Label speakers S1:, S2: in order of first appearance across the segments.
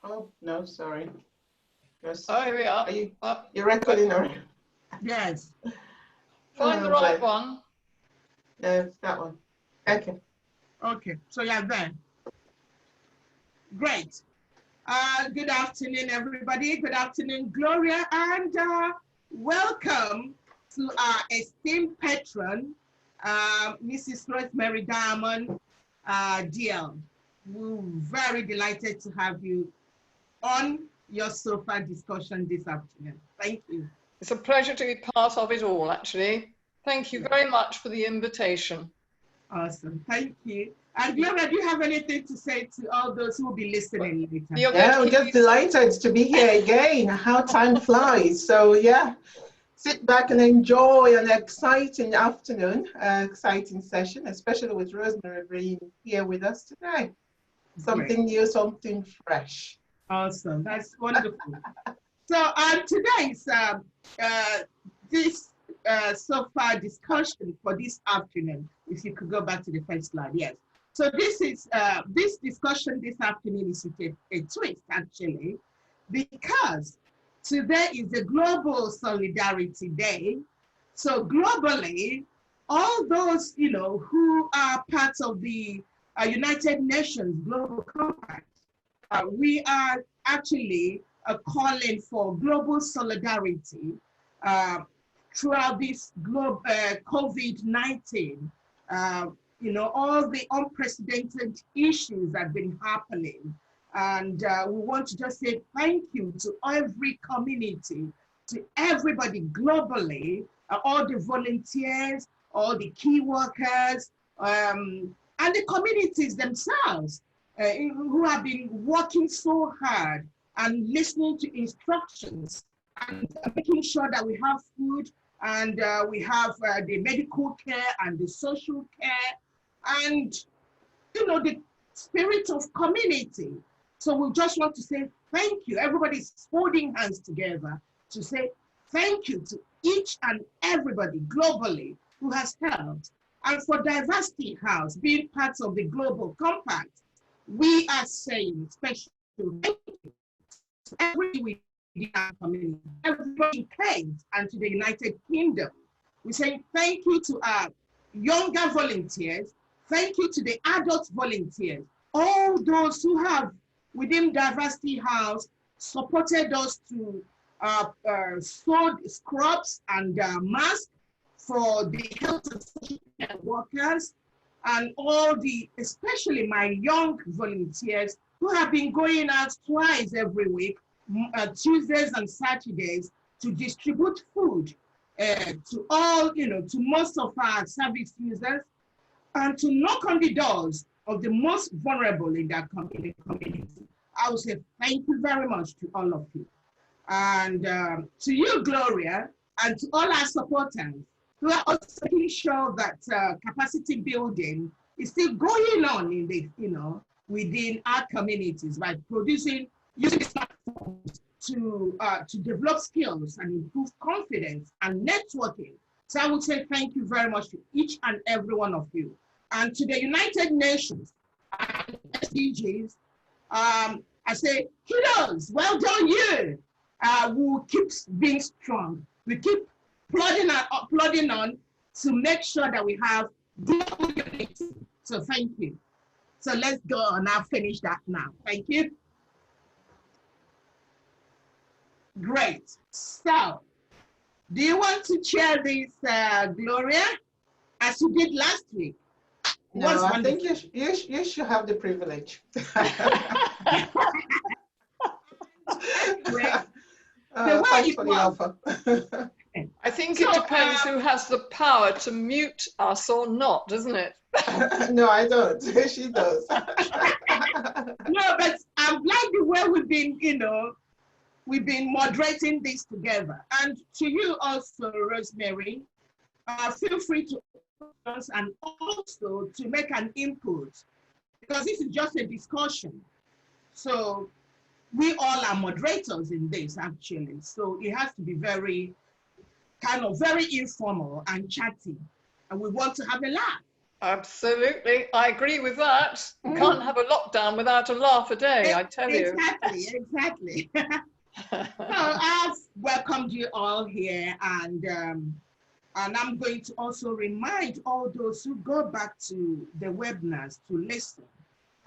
S1: Oh, no, sorry. Yes.
S2: Oh, here we are.
S1: You're recording already?
S3: Yes.
S2: Find the right one.
S1: No, that one. Okay.
S3: Okay, so you're there. Great. Good afternoon, everybody. Good afternoon, Gloria, and welcome to our esteemed patron, Mrs. Rosemary Diamond, DL. We're very delighted to have you on your sofa discussion this afternoon. Thank you.
S2: It's a pleasure to be part of it all, actually. Thank you very much for the invitation.
S3: Awesome. Thank you. And Gloria, do you have anything to say to all those who will be listening later?
S1: Yeah, I'm just delighted to be here again. How time flies. So yeah, sit back and enjoy an exciting afternoon, exciting session, especially with Rosemary being here with us today. Something new, something fresh.
S3: Awesome. That's wonderful. So today's this so far discussion for this afternoon, if you could go back to the first slide, yes. So this is this discussion this afternoon is a twist actually, because today is the Global Solidarity Day. So globally, all those who are part of the United Nations Global Compact, we are actually calling for global solidarity throughout this COVID-19. All the unprecedented issues that have been happening. And we want to just say thank you to every community, to everybody globally, all the volunteers, all the key workers, and the communities themselves who have been working so hard and listening to instructions and making sure that we have food and we have the medical care and the social care and, the spirit of community. So we just want to say thank you. Everybody's holding hands together to say thank you to each and everybody globally who has helped. And for Diversity House, being part of the Global Compact, we are saying special thank you to every community, everybody claims, and to the United Kingdom. We say thank you to our younger volunteers, thank you to the adult volunteers, all those who have within Diversity House supported us to sew scrubs and masks for the health and social care workers, and all the, especially my young volunteers who have been going out twice every week, Tuesdays and Saturdays, to distribute food to all, to most of our service users, and to knock on the doors of the most vulnerable in that community. I would say thank you very much to all of you. And to you, Gloria, and to all our supporters, who are also making sure that capacity building is still going on in the, within our communities by using smartphones to develop skills and improve confidence and networking. So I would say thank you very much to each and every one of you. And to the United Nations and SDGs, I say kudos, well done you. We'll keep being strong. We keep plodding on to make sure that we have global unity. So thank you. So let's go on. I'll finish that now. Thank you. Great. So, do you want to chair this, Gloria, as you did last week?
S1: No, I think you should have the privilege.
S3: Anyway,
S1: thanks for the offer.
S2: I think it depends who has the power to mute us or not, doesn't it?
S1: No, I don't. She does.
S3: No, but I'm glad the way we've been moderating this together. And to you also, Rosemary, feel free to us and also to make an input, because this is just a discussion. So we all are moderators in this actually. So it has to be very informal and chatty. And we want to have a laugh.
S2: Absolutely, I agree with that. You can't have a lockdown without a laugh a day, I tell you.
S3: Exactly. So I've welcomed you all here, and I'm going to also remind all those who go back to the webinars to listen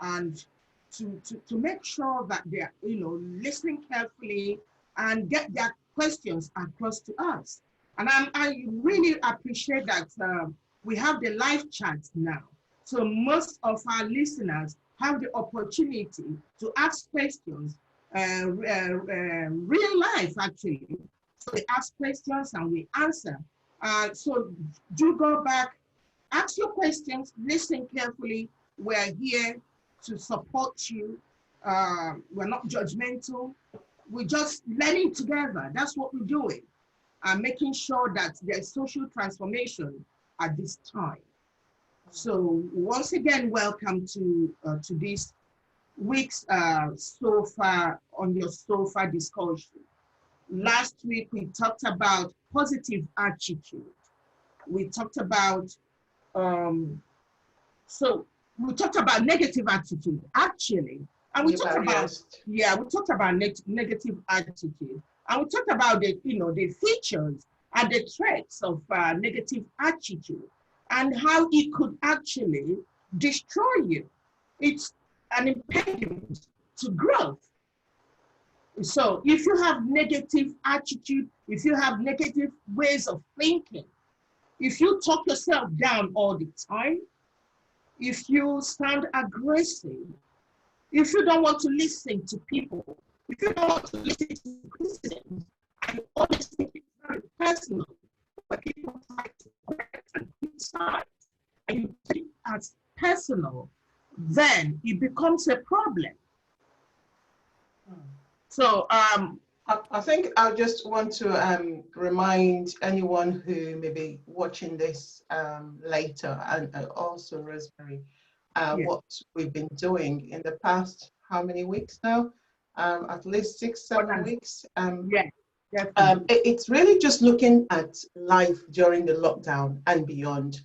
S3: and to make sure that they're listening carefully and get their questions across to us. And I really appreciate that we have the live chat now. So most of our listeners have the opportunity to ask questions, real life actually. So they ask questions and we answer. So do go back, ask your questions, listen carefully. We're here to support you. We're not judgmental. We're just learning together. That's what we're doing. And making sure that there's social transformation at this time. So once again, welcome to this week's sofa on your sofa discussion. Last week, we talked about positive attitude. We talked about, we talked about negative attitude, actually. And we talked about, we talked about negative attitude. And we talked about the features and the traits of negative attitude and how it could actually destroy you. It's an impediment to growth. So if you have negative attitude, if you have negative ways of thinking, if you talk yourself down all the time, if you sound aggressive, if you don't want to listen to people, if you don't want to listen to criticism, and you always think it's very personal, but people try to correct and criticize, and you take it as personal, then it becomes a problem. So
S1: I think I just want to remind anyone who may be watching this later, and also Rosemary, what we've been doing in the past, how many weeks now? At least 6-7 weeks. It's really just looking at life during the lockdown and beyond.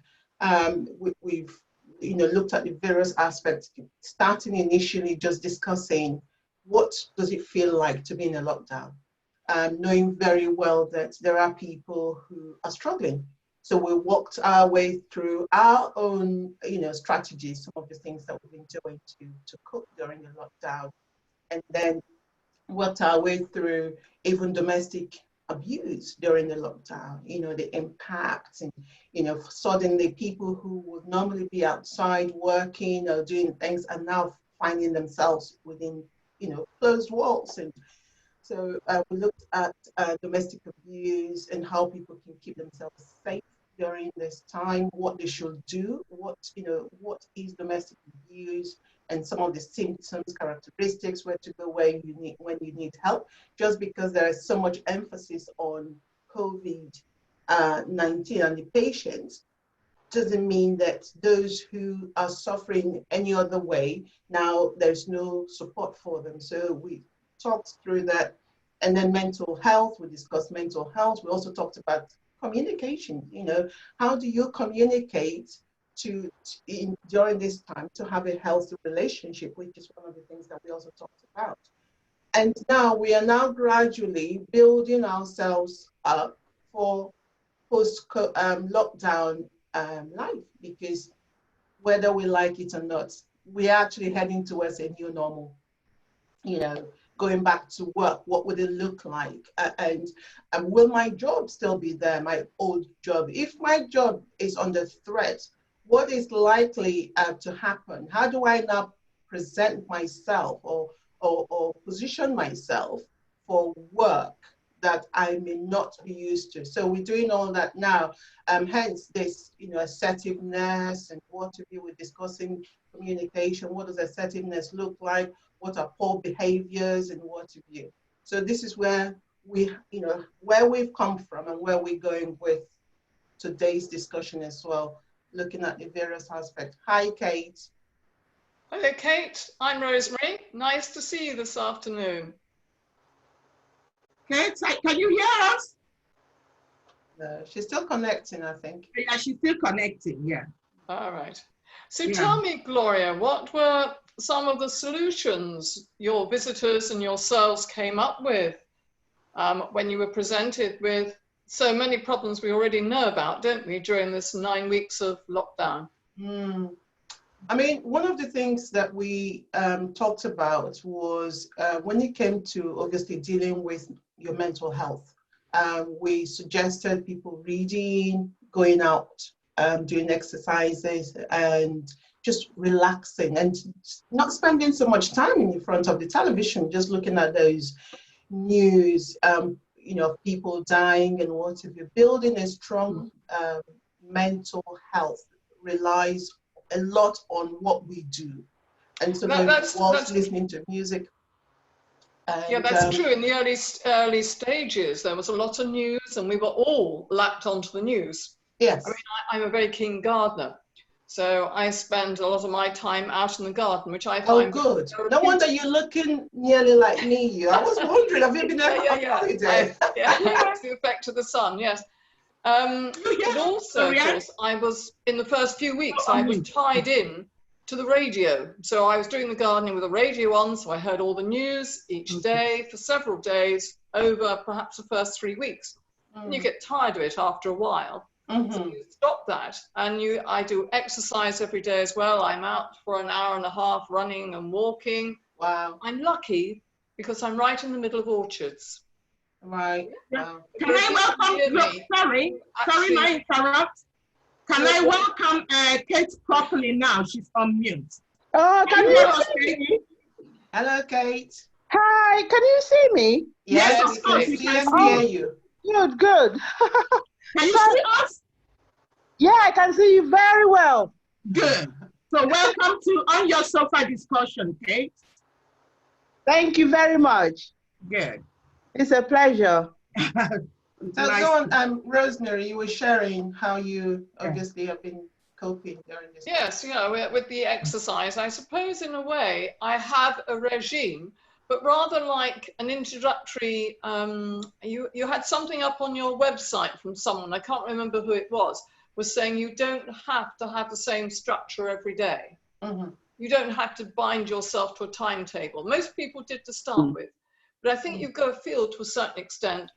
S1: We've looked at the various aspects, starting initially just discussing what does it feel like to be in a lockdown, knowing very well that there are people who are struggling. So we walked our way through our own, strategies, some of the things that we've been doing to cope during the lockdown, and then worked our way through even domestic abuse during the lockdown, the impacts, and, suddenly people who would normally be outside working or doing things are now finding themselves within, closed walls. And so we looked at domestic abuse and how people can keep themselves safe during this time, what they should do, what is domestic abuse, and some of the symptoms, characteristics, where to go when you need help. Just because there is so much emphasis on COVID-19 and the patients doesn't mean that those who are suffering any other way, now there's no support for them. So we talked through that. And then mental health, we discussed mental health. We also talked about communication. How do you communicate during this time to have a healthy relationship, which is one of the things that we also talked about. And now we are gradually building ourselves up for post-lockdown life, because whether we like it or not, we're actually heading towards a new normal. Going back to work, what would it look like? And will my job still be there, my old job? If my job is under threat, what is likely to happen? How do I now present myself or position myself for work that I may not be used to? So we're doing all that now. Hence this, assertiveness and what have you. We're discussing communication. What does assertiveness look like? What are poor behaviors and what have you? So this is where where we've come from and where we're going with today's discussion as well, looking at the various aspects. Hi, Kate.
S2: Hello, Kate. I'm Rosemary. Nice to see you this afternoon.
S3: Kate, can you hear us?
S1: She's still connecting, I think.
S3: Yeah, she's still connecting, yeah.
S2: All right. So
S3: Yeah.
S2: tell me, Gloria, what were some of the solutions your visitors and yourselves came up with when you were presented with so many problems we already know about, don't we, during this 9 weeks of lockdown?
S1: I mean, one of the things that we talked about was when it came to obviously dealing with your mental health. We suggested people reading, going out, doing exercises, and just relaxing and not spending so much time in front of the television, just looking at those news, you know, people dying and what have you. Building a strong mental health relies a lot on what we do. And so
S2: That's
S1: listening to music. And,
S2: yeah, that's true. In the early stages, there was a lot of news, and we were all lapped onto the news.
S1: yes.
S2: I mean, I'm a very keen gardener, so I spend a lot of my time out in the garden, which I
S1: Oh,
S2: find
S1: good. No wonder you're looking nearly like me. I was wondering, have you been on holiday?
S2: Yeah, it's the effect of the sun, yes. But also, of course, I was, in the first few weeks, I was tied in to the radio. So I was doing the gardening with the radio on, so I heard all the news each day for several days over perhaps the first 3 weeks. And you get tired of it after a while. So you stop that, and I do exercise every day as well. I'm out for an hour and a half running and walking.
S1: Wow.
S2: I'm lucky because I'm right in the middle of orchards.
S1: Right.
S3: Wow. Can I welcome, sorry, my interrupt. Can I welcome Kate properly now? She's on mute.
S4: Oh, can you see me?
S1: Hello, Kate.
S4: Hi, can you see me?
S1: Yes, we can see and hear you.
S4: Good, good.
S3: Can you see us?
S4: Yeah, I can see you very well.
S3: Good. So welcome to On Your Sofa discussion, Kate.
S4: Thank you very much.
S3: Good.
S4: It's a pleasure.
S1: So go on, Rosemary, you were sharing how you obviously have been coping during this.
S2: Yes, you know, with the exercise, I suppose in a way I have a regime, but rather like an introductory, you had something up on your website from someone, I can't remember who it was saying you don't have to have the same structure every day. You don't have to bind yourself to a timetable. Most people did to start with, but I think you've got to feel to a certain extent,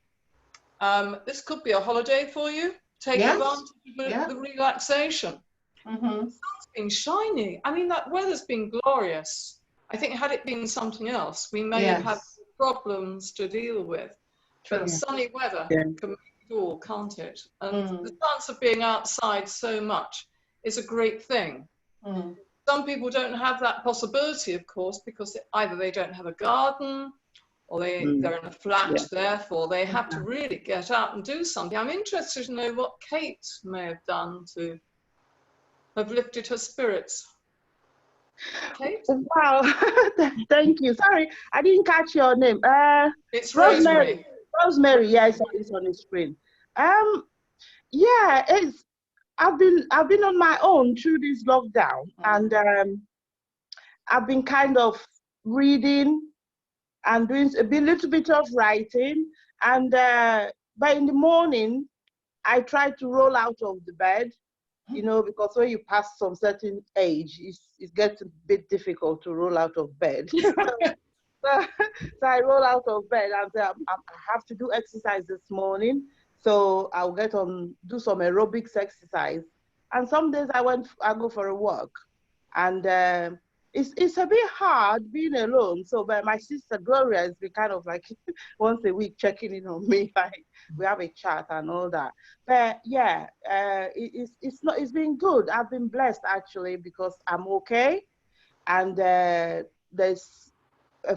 S2: this could be a holiday for you. Take advantage of the relaxation. The sun's been shining. I mean, that weather's been glorious. I think had it been something else, we may have had problems to deal with. But sunny weather can make it all, can't it? And the chance of being outside so much is a great thing. Some people don't have that possibility, of course, because either they don't have a garden or they're in a flat, therefore they have to really get out and do something. I'm interested to know what Kate may have done to have lifted her spirits. Kate?
S4: Wow, thank you. Sorry, I didn't catch your name.
S2: It's Rosemary.
S4: Rosemary, yes, it's on the screen. Yeah, I've been on my own through this lockdown, and I've been kind of reading and doing a little bit of writing, and but in the morning I try to roll out of the bed, you know, because when you pass some certain age, it gets a bit difficult to roll out of bed. So I roll out of bed and say, I have to do exercise this morning, so I'll get on, do some aerobics exercise. And some days I go for a walk, and it's a bit hard being alone. So, but my sister Gloria has been kind of like once a week checking in on me. Like we have a chat and all that. But yeah, it's been good. I've been blessed actually because I'm okay, and there's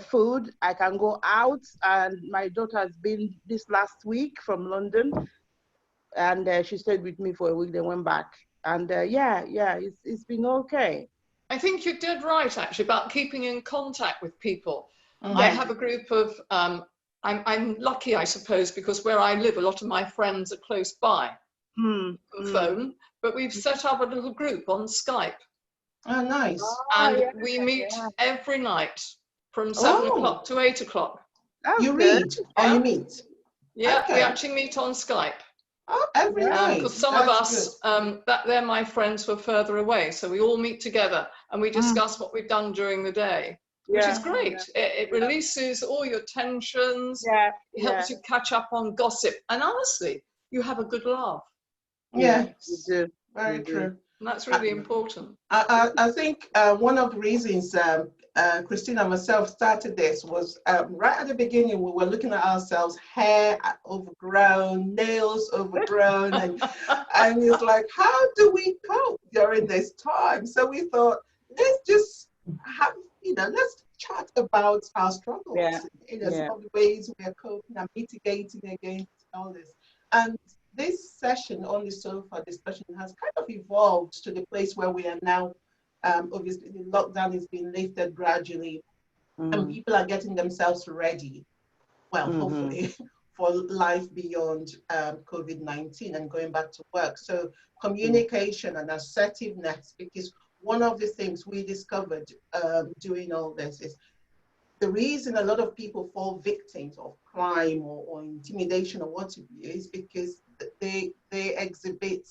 S4: food. I can go out, and my daughter has been this last week from London, and she stayed with me for a week. Then went back, and yeah, it's been okay.
S2: I think you did right, actually, about keeping in contact with people. I have a group of, I'm lucky, I suppose, because where I live, a lot of my friends are close by on the phone, but we've set up a little group on Skype.
S1: Oh, nice.
S2: And we meet every night from 7 o'clock to 8 o'clock.
S1: You read or you meet?
S2: Yeah, we actually meet on Skype.
S1: Oh, every night.
S2: Because some of us, that they're my friends who are further away. So we all meet together and we discuss what we've done during the day, which is great. It releases all your tensions. It helps you catch up on gossip. And honestly, you have a good laugh.
S1: Yes, very true.
S2: And that's really important.
S1: I think one of the reasons Christina and myself started this was right at the beginning, we were looking at ourselves, hair overgrown, nails overgrown, and it's like, how do we cope during this time? So we thought, let's just have, let's chat about our struggles, some of the ways we are coping and mitigating against all this. And this session on the sofa discussion has kind of evolved to the place where we are now. Obviously, the lockdown is being lifted gradually, and people are getting themselves ready, well, hopefully, for life beyond COVID-19 and going back to work. So communication and assertiveness, because one of the things we discovered doing all this is the reason a lot of people fall victims of crime or intimidation or what have you is because they exhibit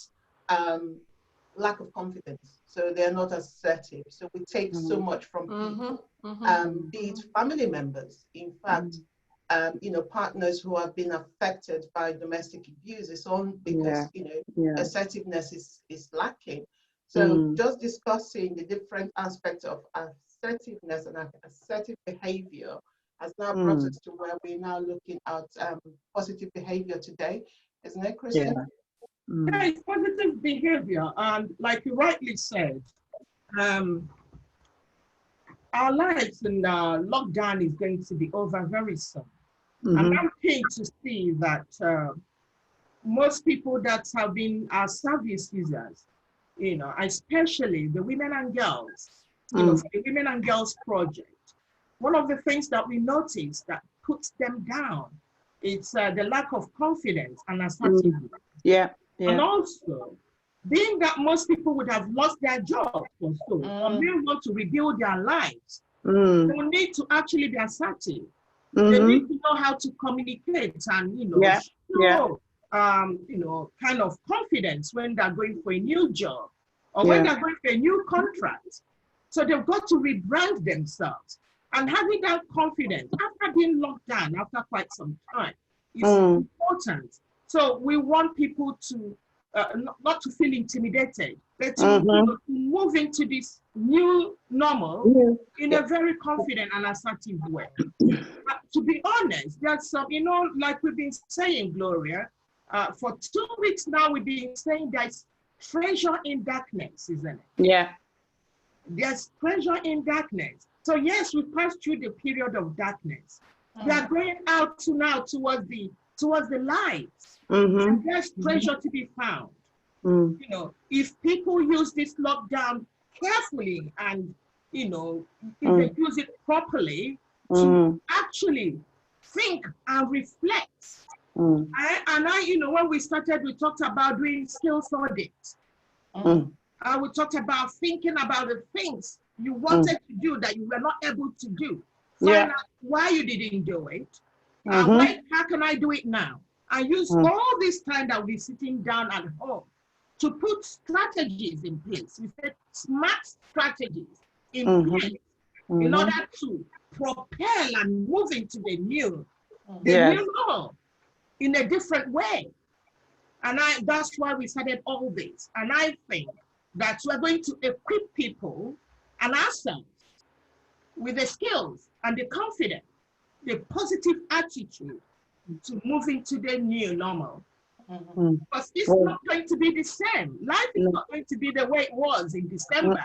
S1: lack of confidence. So they're not assertive. So we take so much from people, be it family members. In fact, partners who have been affected by domestic abuse. It's all because, assertiveness is lacking. So just discussing the different aspects of assertiveness and assertive behavior has now brought us to where we're now looking at positive behavior today. Isn't it, Christian?
S3: Yeah, it's positive behavior. And like you rightly said, our lives in lockdown is going to be over very soon. And I'm keen to see that most people that have been our service users, especially the women and girls, for the Women and Girls Project, one of the things that we noticed that puts them down is the lack of confidence and assertiveness. And also, being that most people would have lost their jobs or so, or may want to rebuild their lives, they will need to actually be assertive. They need to know how to communicate and, show, kind of confidence when they're going for a new job or when they're going for a new contract. So they've got to rebrand themselves. And having that confidence after being locked down after quite some time is important. So we want people to not to feel intimidated, but to move into this new normal in a very confident and assertive way. To be honest, there's some, like we've been saying, Gloria, for 2 weeks now, we've been saying there's treasure in darkness, isn't it?
S4: Yeah.
S3: There's treasure in darkness. So yes, we passed through the period of darkness. We are going out to now towards the light. And there's treasure to be found. If people use this lockdown carefully and, if they use it properly to actually think and reflect. When we started, we talked about doing skills audits. We talked about thinking about the things you wanted to do that you were not able to do. Find out why you didn't do it. How can I do it now? I use all this time that we're sitting down at home to put strategies in place. We said smart strategies in place in order to propel and move into the new normal in a different way. And that's why we started all this. And I think that we're going to equip people and ourselves with the skills and the confidence, the positive attitude to move into the new normal. Because it's not going to be the same. Life is not going to be the way it was in December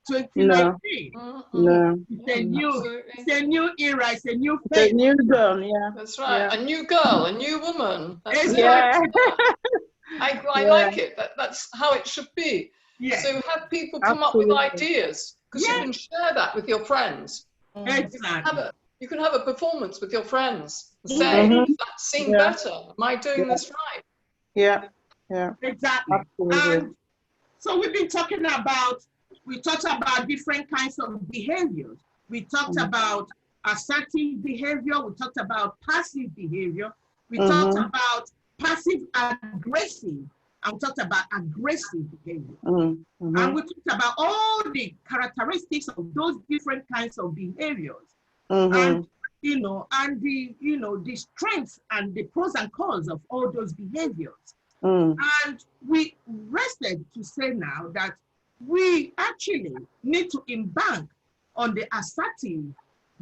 S3: 2019. It's a new era, it's a new phase.
S4: A new girl,
S2: That's right. A new girl, a new woman. That's I like it. That's how it should be. So have people come up with ideas, because you can share that with your friends. You can have a performance with your friends and say, that seemed better. Am I doing this right?
S3: Exactly.
S4: Absolutely.
S3: And so we talked about different kinds of behaviors. We talked about assertive behavior. We talked about passive behavior. We talked about passive aggressive, and we talked about aggressive behavior. And we talked about all the characteristics of those different kinds of behaviors. And and the strengths and the pros and cons of all those behaviors. And we rested to say now that we actually need to embark on the assertive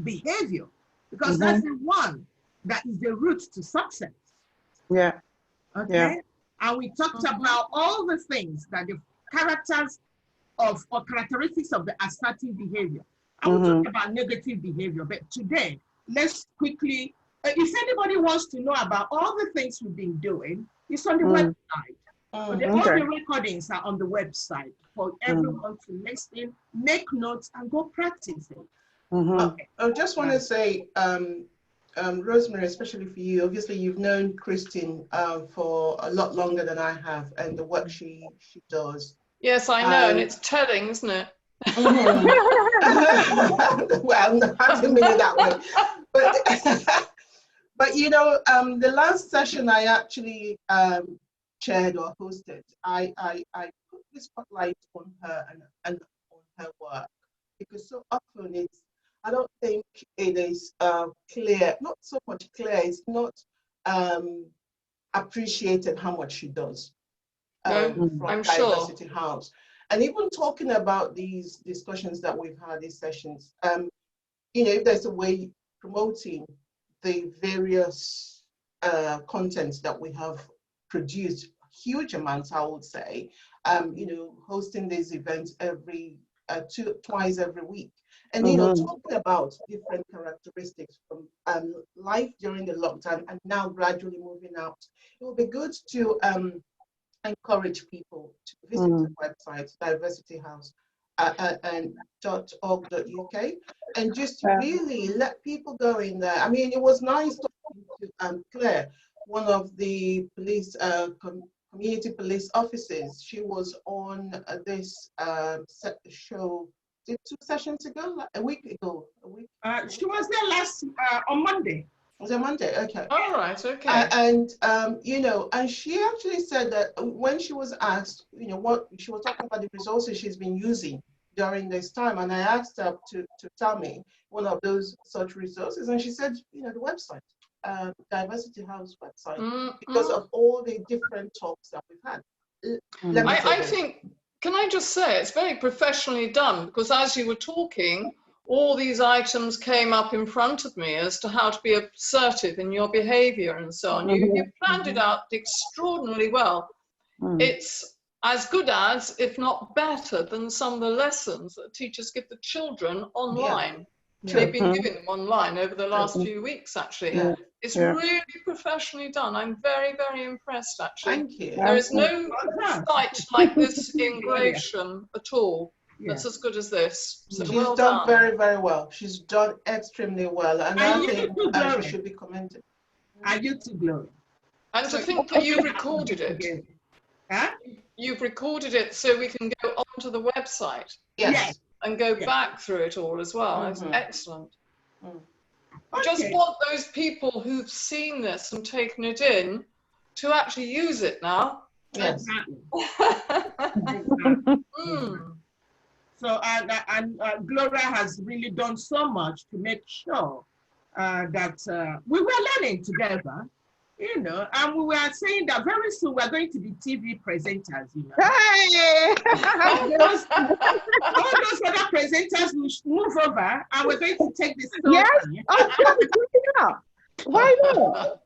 S3: behavior, because that's the one that is the route to success. Okay. And we talked about all the things that the characters of or characteristics of the assertive behavior. And we talked about negative behavior, but today, let's quickly, if anybody wants to know about all the things we've been doing, it's on the website. All the recordings are on the website for everyone to listen, make notes, and go practice it.
S1: I just want to say, Rosemary, especially for you, obviously you've known Christine for a lot longer than I have, and the work she does.
S2: Yes, I know, and it's telling, isn't it?
S1: Well, no, I didn't mean it that way. But you know, the last session I actually chaired or hosted, I put the spotlight on her and on her work, because so often I don't think it is clear, not so much clear, it's not appreciated how much she does from
S2: I'm
S1: Diversity
S2: sure.
S1: House. And even talking about these discussions that we've had, these sessions, you know, if there's a way promoting the various contents that we have produced, huge amounts, I would say, you know, hosting these events twice every week. And, you know, talking about different characteristics from life during the lockdown and now gradually moving out. It would be good to encourage people to visit the website, Diversity House and .org.uk, and just really let people go in there. I mean, it was nice talking to Claire, one of the police community police officers. She was on this show 2 sessions ago, like a week ago.
S3: She was there last on Monday.
S1: Was it Monday? Okay.
S2: All right. Okay.
S1: And you know, and she actually said that when she was asked, you know, what she was talking about, the resources she's been using during this time, and I asked her to tell me one of those such resources, and she said, you know, the website, Diversity House website, because of all the different talks that we've had.
S2: I think, can I just say, it's very professionally done, because as you were talking, all these items came up in front of me as to how to be assertive in your behavior and so on. You planned it out extraordinarily well. It's as good as, if not better than, some of the lessons that teachers give the children online. They've been giving them online over the last few weeks, actually. It's really professionally done. I'm very, very impressed, actually.
S1: Thank you.
S2: There is no site like this in Gresham at all that's as good as this. So
S1: She's
S2: well
S1: done very, very well. She's done extremely well, and I think she should be commended.
S3: And you too, Glory.
S2: And to think that you've recorded it.
S3: Huh?
S2: You've recorded it so we can go onto the website.
S1: Yes.
S2: And go back through it all as well. It's excellent. I just want those people who've seen this and taken it in to actually use it now.
S1: Yes.
S3: So, and Gloria has really done so much to make sure that we were learning together, you know, and we were saying that very soon we're going to be TV presenters, you know.
S4: Hey!
S3: All those other presenters will move over and we're going to take this.
S4: Yes, of course, yeah. Why not?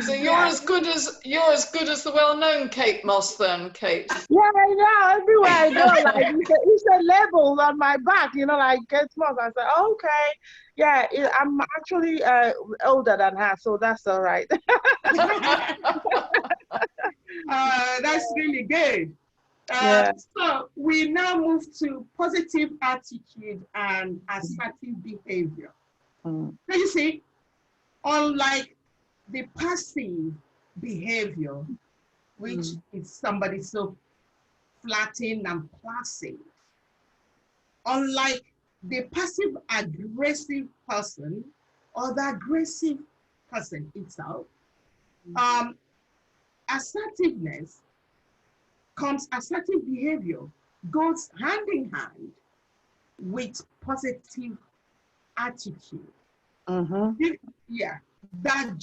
S2: So you're as good as the well-known Kate Moss, then, Kate.
S4: Yeah, I know. Everywhere I go, like it's a label on my back, you know, like Kate Moss. I said, okay, yeah, I'm actually older than her, so that's all right.
S3: That's really good. So we now move to positive attitude and assertive behavior. So you see, unlike the passive behavior, which is somebody so flattened and placid, unlike the passive aggressive person or the aggressive person itself. Assertiveness assertive behavior goes hand in hand with positive attitude. Yeah, that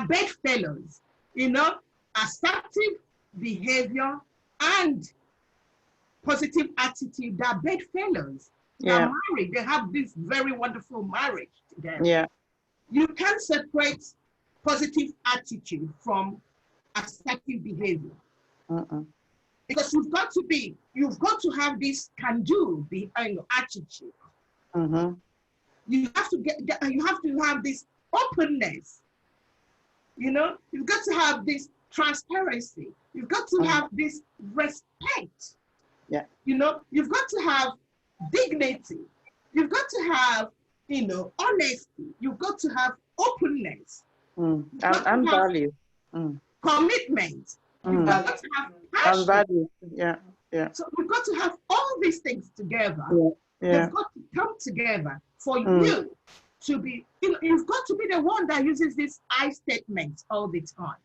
S3: bedfellows, assertive behavior and positive attitude, that bedfellows. They're married, they have this very wonderful marriage together.
S4: Yeah.
S3: You can't separate positive attitude from assertive behavior. Because you've got to have this can-do attitude. You have to have this openness. You've got to have this transparency. You've got to have this respect.
S4: Yeah.
S3: You've got to have dignity. You've got to have, honesty. You've got to have openness.
S4: And value.
S3: Commitment. You've got to have passion.
S4: And value. Yeah.
S3: So we've got to have all these things together. They've got to come together for you to be, you've got to be the one that uses this I statement all the time.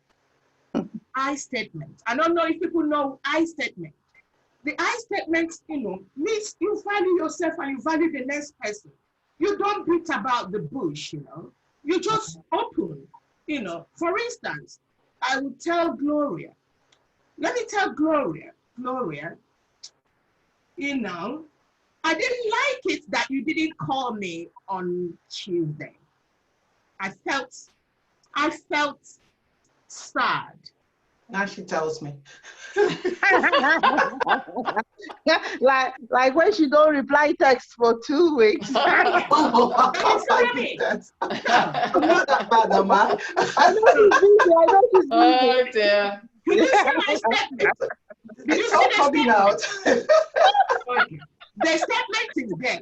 S3: I statement. I don't know if people know I statement. The I statement, means you value yourself and you value the next person. You don't beat about the bush, You just open, For instance, I would tell Gloria, let me tell Gloria, I didn't like it that you didn't call me on Tuesday. I felt sad.
S1: Now she tells me.
S4: like when she don't reply text for 2 weeks.
S1: Oh, I'm not that bad, Mama.
S4: I know she's busy.
S2: Oh dear.
S3: Did you see my statement?
S1: It's all coming out.
S3: Okay. The statement is there.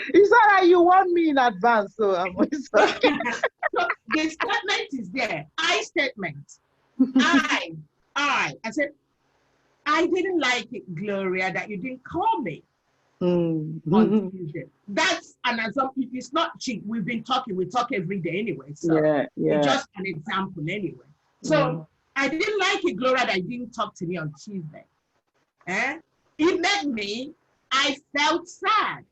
S4: It's not that you want me in advance, so I'm sorry.
S3: So the statement is there. I statement. I said, I didn't like it, Gloria, that you didn't call me on Tuesday. That's an example. If it's not cheap, we've been talking, we talk every day anyway. So it's just an example anyway. So I didn't like it, Gloria, that you didn't talk to me on Tuesday. It made me, I felt sad.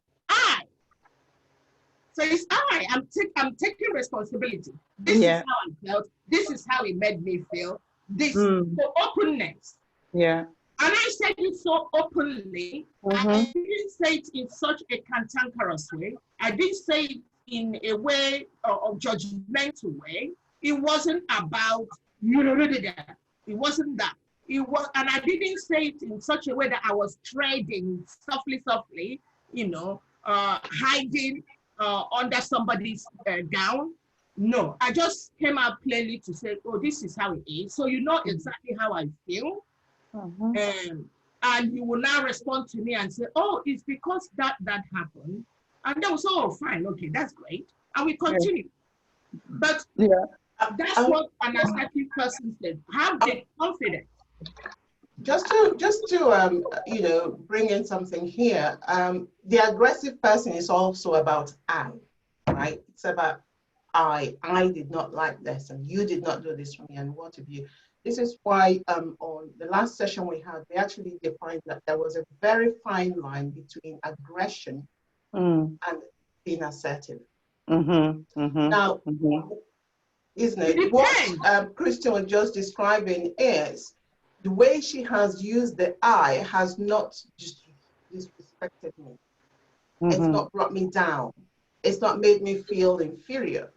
S3: So it's I'm taking responsibility. This is how I felt. This is how it made me feel. This the openness.
S4: Yeah.
S3: And I said it so openly. I didn't say it in such a cantankerous way. I didn't say it in a way of judgmental way. It wasn't about it wasn't that. It was, and I didn't say it in such a way that I was treading softly, hiding under somebody's gown. No, I just came out plainly to say, oh, this is how it is. So you know exactly how I feel. And you will now respond to me and say, oh, it's because that happened. And they will say, oh, fine, okay, that's great. And we continue. But that's what an assertive person said. Have the confidence.
S1: Just to bring in something here. The aggressive person is also about I, right? It's about I did not like this, and you did not do this for me, and what have you. This is why on the last session we had, we actually defined that there was a very fine line between aggression and being assertive. Now, isn't it? What Christian was just describing is the way she has used the I has not just disrespected me. It's not brought me down. It's not made me feel inferior.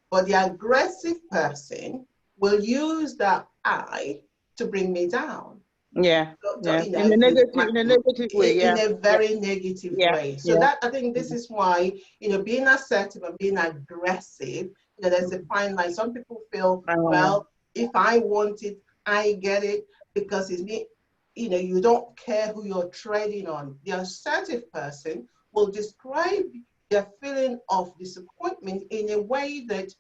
S1: But the aggressive person will use that I to bring me down. In a negative way. In a very negative way. So that, I think this is why, being assertive and being aggressive, there's a fine line. Some people feel, well, if I want it, I get it, because it's me, you don't care who you're treading on. The assertive person will describe their feeling of disappointment in a way that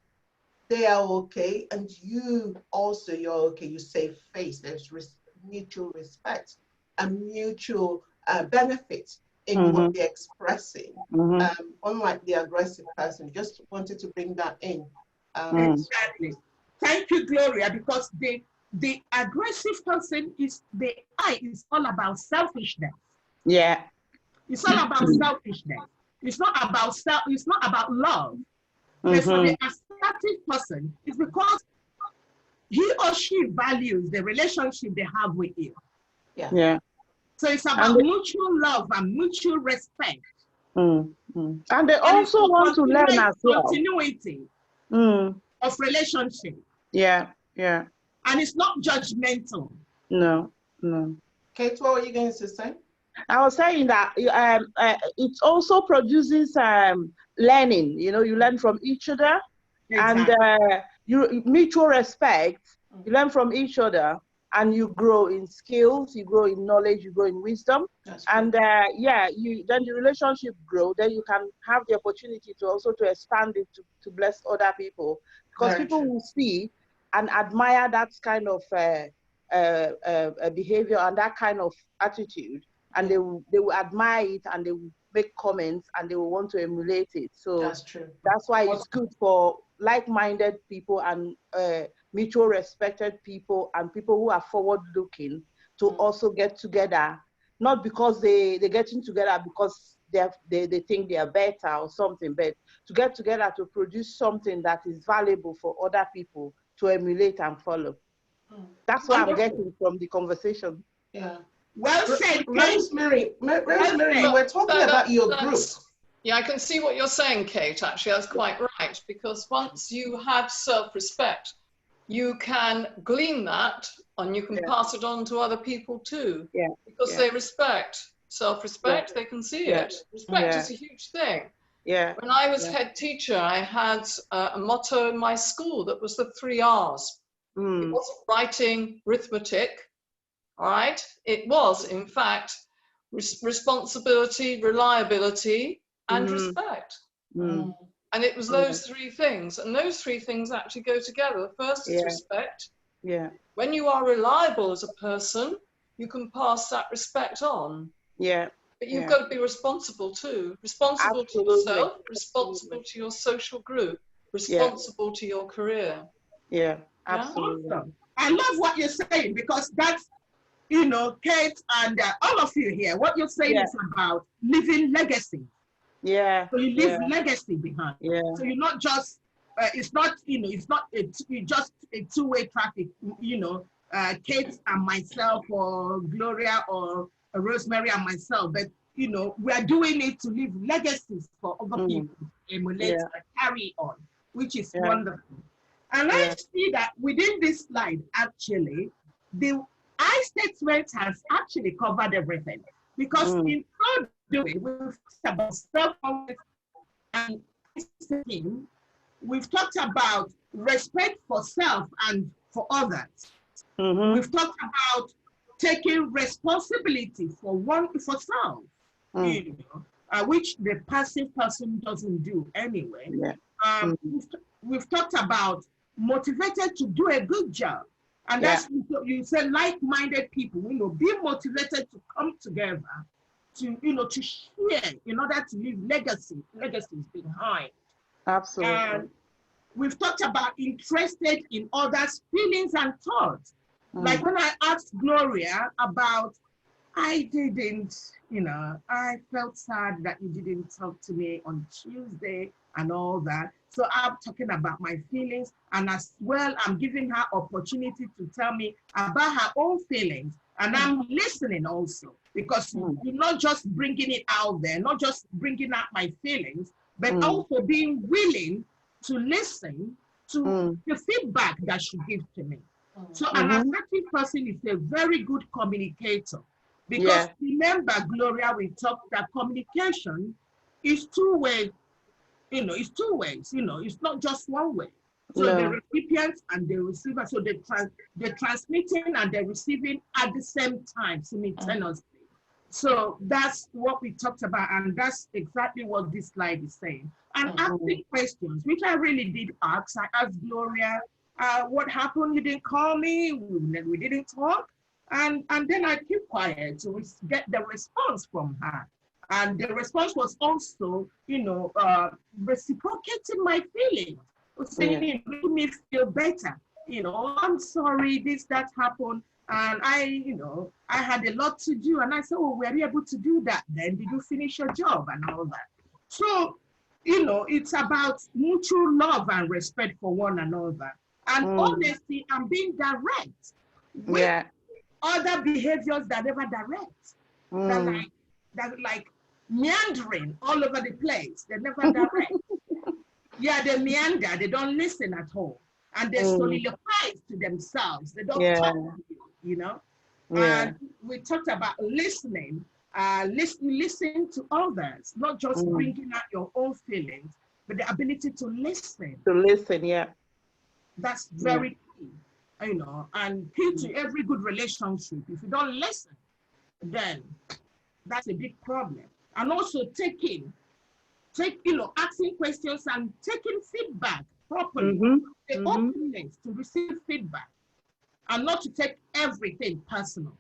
S1: they are okay, and you also, you're okay. You save face. There's mutual respect and mutual benefit in what they're expressing. Unlike the aggressive person, just wanted to bring that in.
S3: Exactly. Thank you, Gloria, because the aggressive person is is all about selfishness.
S4: Yeah.
S3: It's all about selfishness. It's not about it's not about love. But for the assertive person, it's because he or she values the relationship they have with you.
S4: Yeah.
S3: So it's about mutual love and mutual respect.
S4: And they also want to learn as well.
S3: Continuity of relationship.
S4: Yeah, yeah.
S3: And it's not judgmental.
S4: No, no.
S1: Kate, what were you going to say?
S4: I was saying that it also produces learning. You know, you learn from each other, exactly. And you mutual respect. You learn from each other, and you grow in skills, you grow in knowledge, you grow in wisdom, and then the relationship grow. Then you can have the opportunity to also to expand it to bless other people, because people will see and admire that kind of behavior and that kind of attitude. And they will admire it, and they will make comments, and they will want to emulate it. So that's why it's good for like-minded people and mutual respected people and people who are forward-looking to also get together, not because they're getting together because they think they are better or something, but to get together to produce something that is valuable for other people to emulate and follow. That's what I'm getting from the conversation.
S1: Yeah.
S3: Well said,
S1: Rosemary, we're talking about your group.
S2: Yeah, I can see what you're saying, Kate, actually. That's quite right. Because once you have self-respect, you can glean that and you can pass it on to other people too. Yeah. Because they respect. Self-respect, they can see it. Respect is a huge thing. Yeah. When I was head teacher, I had a motto in my school that was the 3 R's. It wasn't writing, arithmetic. All right, it was, in fact, responsibility, reliability, and respect. And it was those 3 things. And those 3 things actually go together. The first is respect. Yeah. When you are reliable as a person, you can pass that respect on. Yeah. But you've got to be responsible too. Responsible to yourself, responsible to your social group, responsible to your career.
S4: Yeah, absolutely.
S3: Awesome. I love what you're saying, because that's, you know, Kate and all of you here, what you're saying is about living legacy. Yeah. So you leave legacy behind. Yeah. So you're not just, it's not, you know, it's not just a two-way traffic, you know, Kate and myself, or Gloria or Rosemary and myself, but, you know, we are doing it to leave legacies for other people to emulate and carry on, which is wonderful. And I see that within this slide, actually, the I statement has actually covered everything, because in so doing, we've talked about self-confidence and esteem. We've talked about respect for self and for others. We've talked about taking responsibility for self, you know, which the passive person doesn't do anyway. We've talked about motivated to do a good job. And that's, you say, like-minded people, you know, be motivated to come together, to, you know, to share in order to leave legacies behind. Absolutely. And we've talked about interested in others' feelings and thoughts. Like when I asked Gloria about, I felt sad that you didn't talk to me on Tuesday and all that. So I'm talking about my feelings, and as well, I'm giving her opportunity to tell me about her own feelings. And I'm listening also, because you're not just bringing it out there, not just bringing out my feelings, but also being willing to listen to the feedback that she gives to me. So an assertive person is a very good communicator, because remember, Gloria, we talked that communication is 2 ways. You know, it's 2 ways, you know, it's not just 1 way. So the recipient and the receiver, so the transmitting and the receiving at the same time, simultaneously. So that's what we talked about, and that's exactly what this slide is saying. And asking questions, which I really did ask. I asked Gloria, what happened? You didn't call me, we didn't talk. And then I keep quiet to get the response from her. And the response was also, you know, reciprocating my feelings. saying, make me feel better. You know, I'm sorry, this, that happened. And I had a lot to do. And I said, oh, were you able to do that then? Did you finish your job and all that? So, it's about mutual love and respect for one another. And honesty and being direct with other behaviors that never direct. That like meandering all over the place. They never direct. They meander. They don't listen at all. And they soliloquize to themselves. They don't talk to you, And we talked about listening. Listen to others, not just bringing out your own feelings, but the ability to listen.
S4: To listen,
S3: That's very key, and key to every good relationship. If you don't listen, then that's a big problem. And also asking questions and taking feedback properly. The openness to receive feedback and not to take everything personal.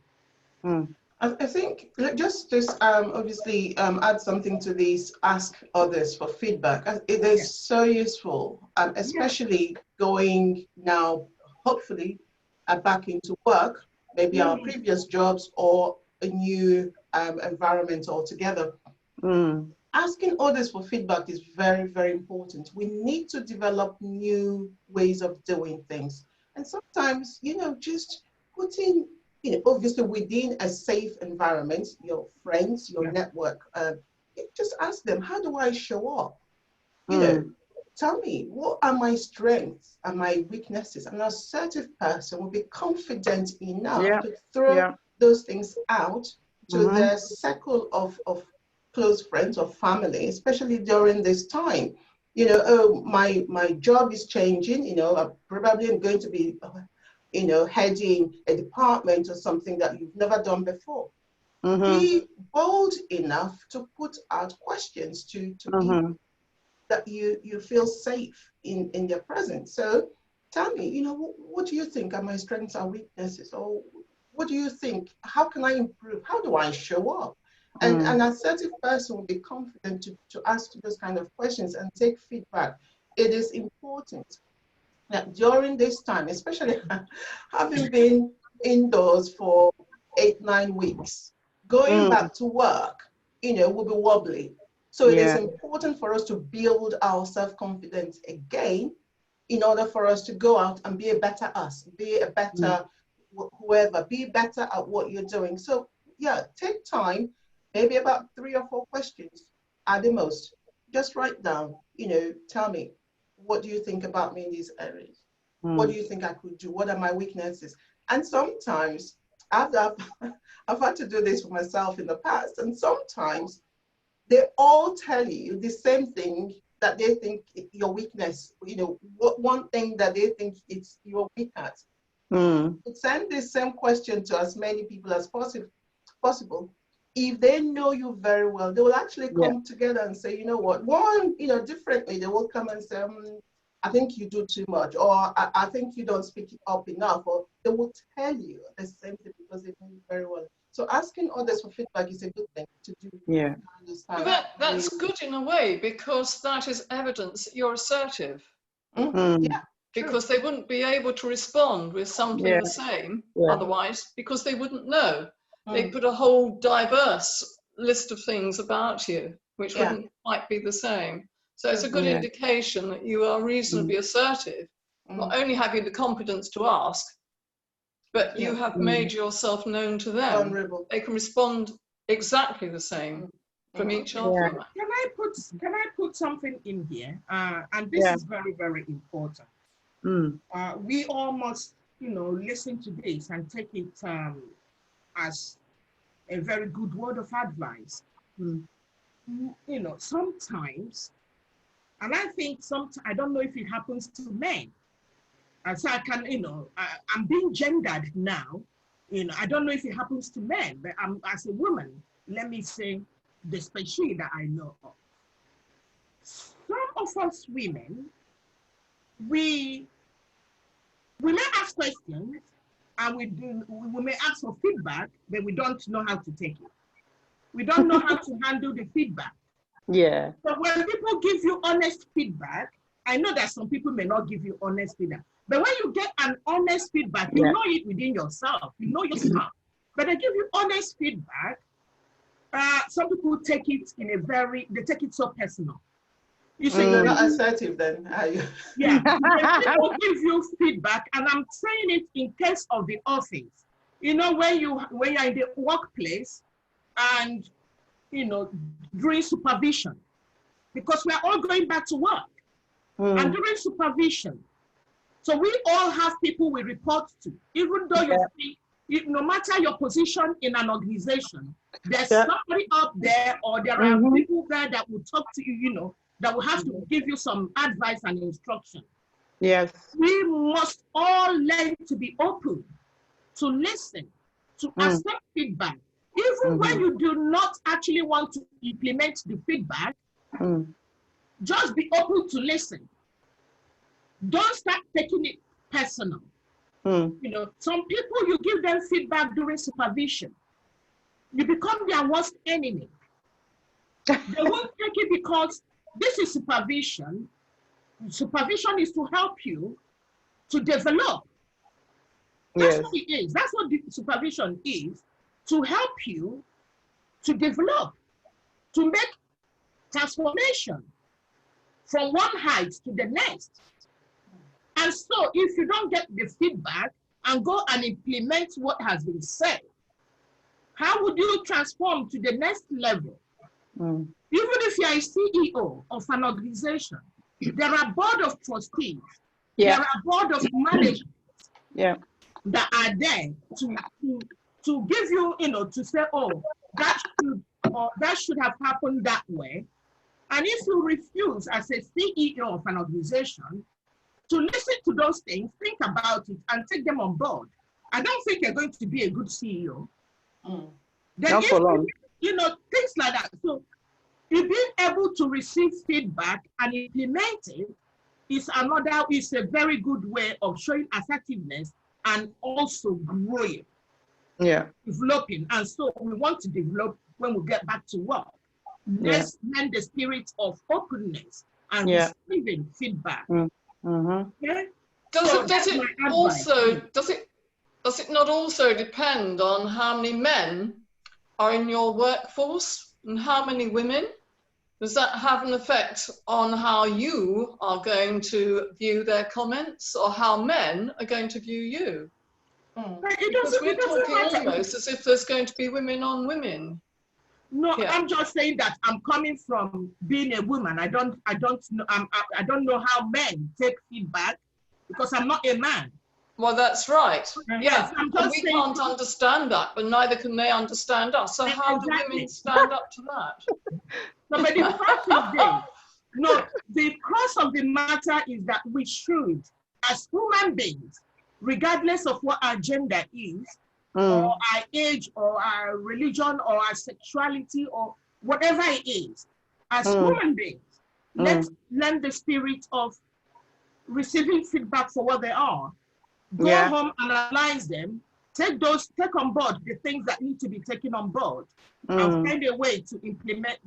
S1: I think just obviously add something to this, ask others for feedback. It is so useful, especially going now, hopefully, back into work, maybe our previous jobs or a new environment altogether. Asking others for feedback is very, very important. We need to develop new ways of doing things. And sometimes, just putting, obviously within a safe environment, your friends, your network, just ask them, how do I show up? Tell me, what are my strengths and my weaknesses? An assertive person will be confident enough to throw those things out to their circle of close friends or family, especially during this time. My job is changing, I probably am going to be heading a department or something that you've never done before. Be bold enough to put out questions to people that you feel safe in their presence. So tell me, what do you think are my strengths and weaknesses? Or what do you think? How can I improve? How do I show up? And an assertive person will be confident to ask those kind of questions and take feedback. It is important that during this time, especially having been indoors for 8-9 weeks, going back to work, will be wobbly. So it is important for us to build our self-confidence again in order for us to go out and be a better us, be a better whoever, be better at what you're doing. So take time, maybe about 3 or 4 questions at the most. Just write down, tell me, what do you think about me in these areas? What do you think I could do? What are my weaknesses? And sometimes, I've had to do this for myself in the past, and sometimes they all tell you the same thing that they think your weakness, what one thing that they think it's you're weak at. Send the same question to as many people as possible. If they know you very well, they will actually come together and say, you know what, one, differently, they will come and say, I think you do too much, or I think you don't speak it up enough, or they will tell you the same thing because they know you very well. So asking others for feedback is a good thing to do.
S4: Yeah.
S2: Well, that's good in a way, because that is evidence that you're assertive.
S1: Yeah.
S2: Because they wouldn't be able to respond with something the same otherwise, because they wouldn't know. They put a whole diverse list of things about you, which wouldn't quite be the same. So it's a good indication that you are reasonably assertive. Not only have you the confidence to ask, but you have made yourself known to them.
S1: Vulnerable.
S2: They can respond exactly the same from each other.
S3: Can I put something in here? And this is very, very important. We all must, listen to this and take it as a very good word of advice. Sometimes, and I think I don't know if it happens to men. And so I can, I'm being gendered now. I don't know if it happens to men, but as a woman, let me say the species that I know of. Some of us women, we may ask questions and we may ask for feedback, but we don't know how to take it. We don't know how to handle the feedback.
S4: Yeah.
S3: So when people give you honest feedback, I know that some people may not give you honest feedback, but when you get an honest feedback, you know it within yourself. You know yourself. But they give you honest feedback. Some people take it they take it so personal. You say
S1: you're not assertive then, are you?
S3: Yeah. People give you feedback, and I'm saying it in case of the office. You know, when you're in the workplace and, you know, during supervision, because we're all going back to work. And during supervision, so we all have people we report to, even though no matter your position in an organization, there's somebody up there, or there are people there that will talk to you, you know, that will have to give you some advice and instruction.
S4: Yes.
S3: We must all learn to be open, to listen, to accept feedback. Even when you do not actually want to implement the feedback, just be open to listen. Don't start taking it personal. You know, some people, you give them feedback during supervision, you become their worst enemy. They won't take it because this is supervision. Supervision is to help you to develop. That's what it is. That's what the supervision is, to help you to develop, to make transformation from one height to the next. And so if you don't get the feedback and go and implement what has been said, how would you transform to the next level? Even if you're a CEO of an organization, there are board of trustees, there are board of managers that are there to give you, you know, to say, oh, that should have happened that way. And if you refuse as a CEO of an organization to listen to those things, think about it and take them on board, I don't think you're going to be a good CEO. Then
S4: Not for long.
S3: You know, things like that. So being able to receive feedback and implement it is a very good way of showing assertiveness and also growing, developing. And so we want to develop when we get back to work. Let's learn the spirit of openness and receiving feedback. Okay?
S2: Does it not also depend on how many men are in your workforce and how many women? Does that have an effect on how you are going to view their comments, or how men are going to view you? Because we're talking almost as if there's going to be women on women.
S3: No, I'm just saying that I'm coming from being a woman. I don't know how men take feedback because I'm not a man.
S2: Well, that's right.
S3: Yes,
S2: and we can't understand that, but neither can they understand us. So how do women stand up to that?
S3: No, but the fact is this. No, the crux of the matter is that we should, as human beings, regardless of what our gender is, or our age, or our religion, or our sexuality, or whatever it is, as human beings, let's learn the spirit of receiving feedback for what they are. Go home and analyze them, take on board the things that need to be taken on board, and find a way to implement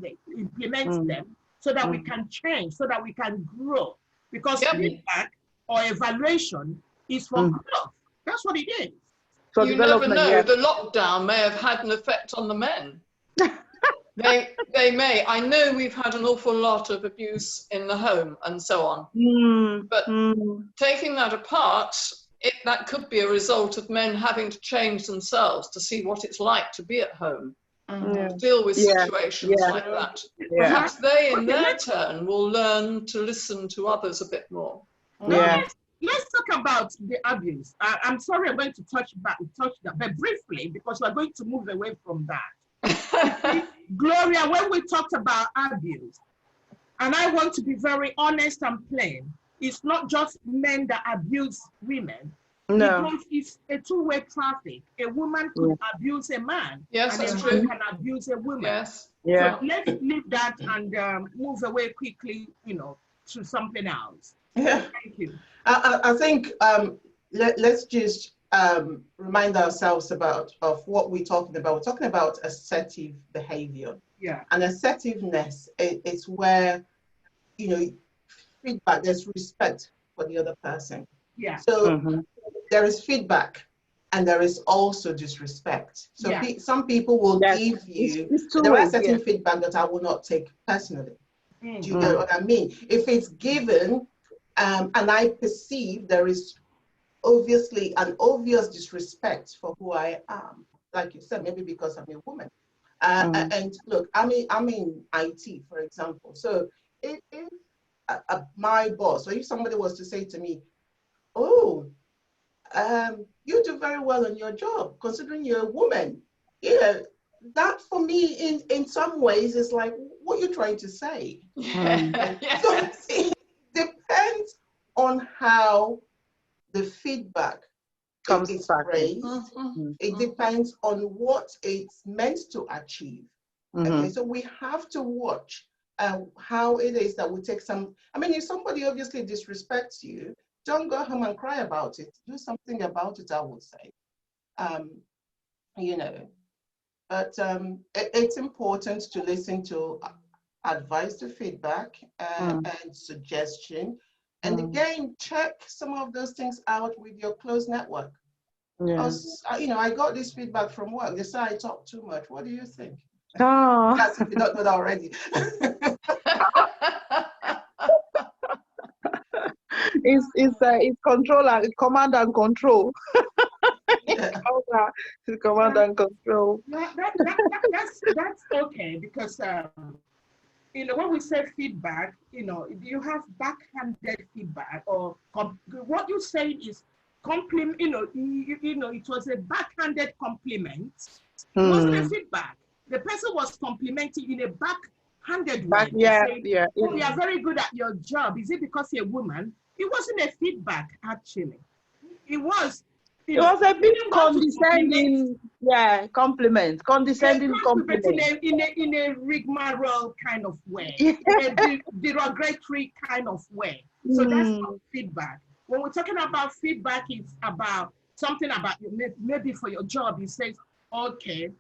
S3: them so that we can change, so that we can grow. Because feedback or evaluation is for growth. That's what it is.
S2: So you never know, the lockdown may have had an effect on the men. They may. I know we've had an awful lot of abuse in the home and so on. But taking that apart, that could be a result of men having to change themselves to see what it's like to be at home, to deal with situations like that. Perhaps they, in their turn, will learn to listen to others a bit more.
S3: Let's talk about the abuse. I'm sorry I'm going to touch that, but briefly, because we're going to move away from that. Gloria, when we talked about abuse, and I want to be very honest and plain, it's not just men that abuse women. No. Because it's a two-way traffic. A woman could abuse a man.
S2: Yes,
S3: and
S2: that's
S3: a man
S2: true.
S3: can abuse a woman.
S2: Yes.
S3: So let's leave that and move away quickly, to something else.
S1: Yeah.
S3: Thank you.
S1: I think let's just remind ourselves of what we're talking about. We're talking about assertive behavior.
S3: Yeah.
S1: And assertiveness is where, feedback, there's respect for the other person.
S3: Yeah.
S1: So there is feedback and there is also disrespect. So some people will give you, there are certain feedback that I will not take personally. Do you get what I mean? If it's given and I perceive there is obviously an obvious disrespect for who I am, like you said, maybe because I'm a woman. And look, I'm in IT, for example. So if my boss, or if somebody was to say to me, oh, you do very well in your job, considering you're a woman, you know, that for me in some ways is like, what you're trying to say.
S2: Yes.
S1: So it depends on how the feedback is phrased. It depends on what it's meant to achieve. Okay, so we have to watch how it is that we take some. I mean, if somebody obviously disrespects you, don't go home and cry about it. Do something about it, I would say. You know, but it's important to listen to advice, to feedback, and suggestion. And again, check some of those things out with your close network. Because, you know, I got this feedback from work. They say I talk too much. What do you think? That's if you don't know that already.
S4: It's control and command and control.
S1: Yeah.
S4: It's command and control.
S3: That's okay, because you know, when we say feedback, you know, you have backhanded feedback, or what you say is compliment. You know, it was a backhanded compliment. It wasn't a feedback. The person was complimenting in a backhanded way. Saying, oh, you are very good at your job. Is it because you're a woman? It wasn't a feedback, actually. It was.
S4: It was a bit condescending, compliment, condescending compliment.
S3: In a rigmarole kind of way, in a derogatory kind of way. So that's not feedback. When we're talking about feedback, it's about something about you, maybe for your job. You say, okay,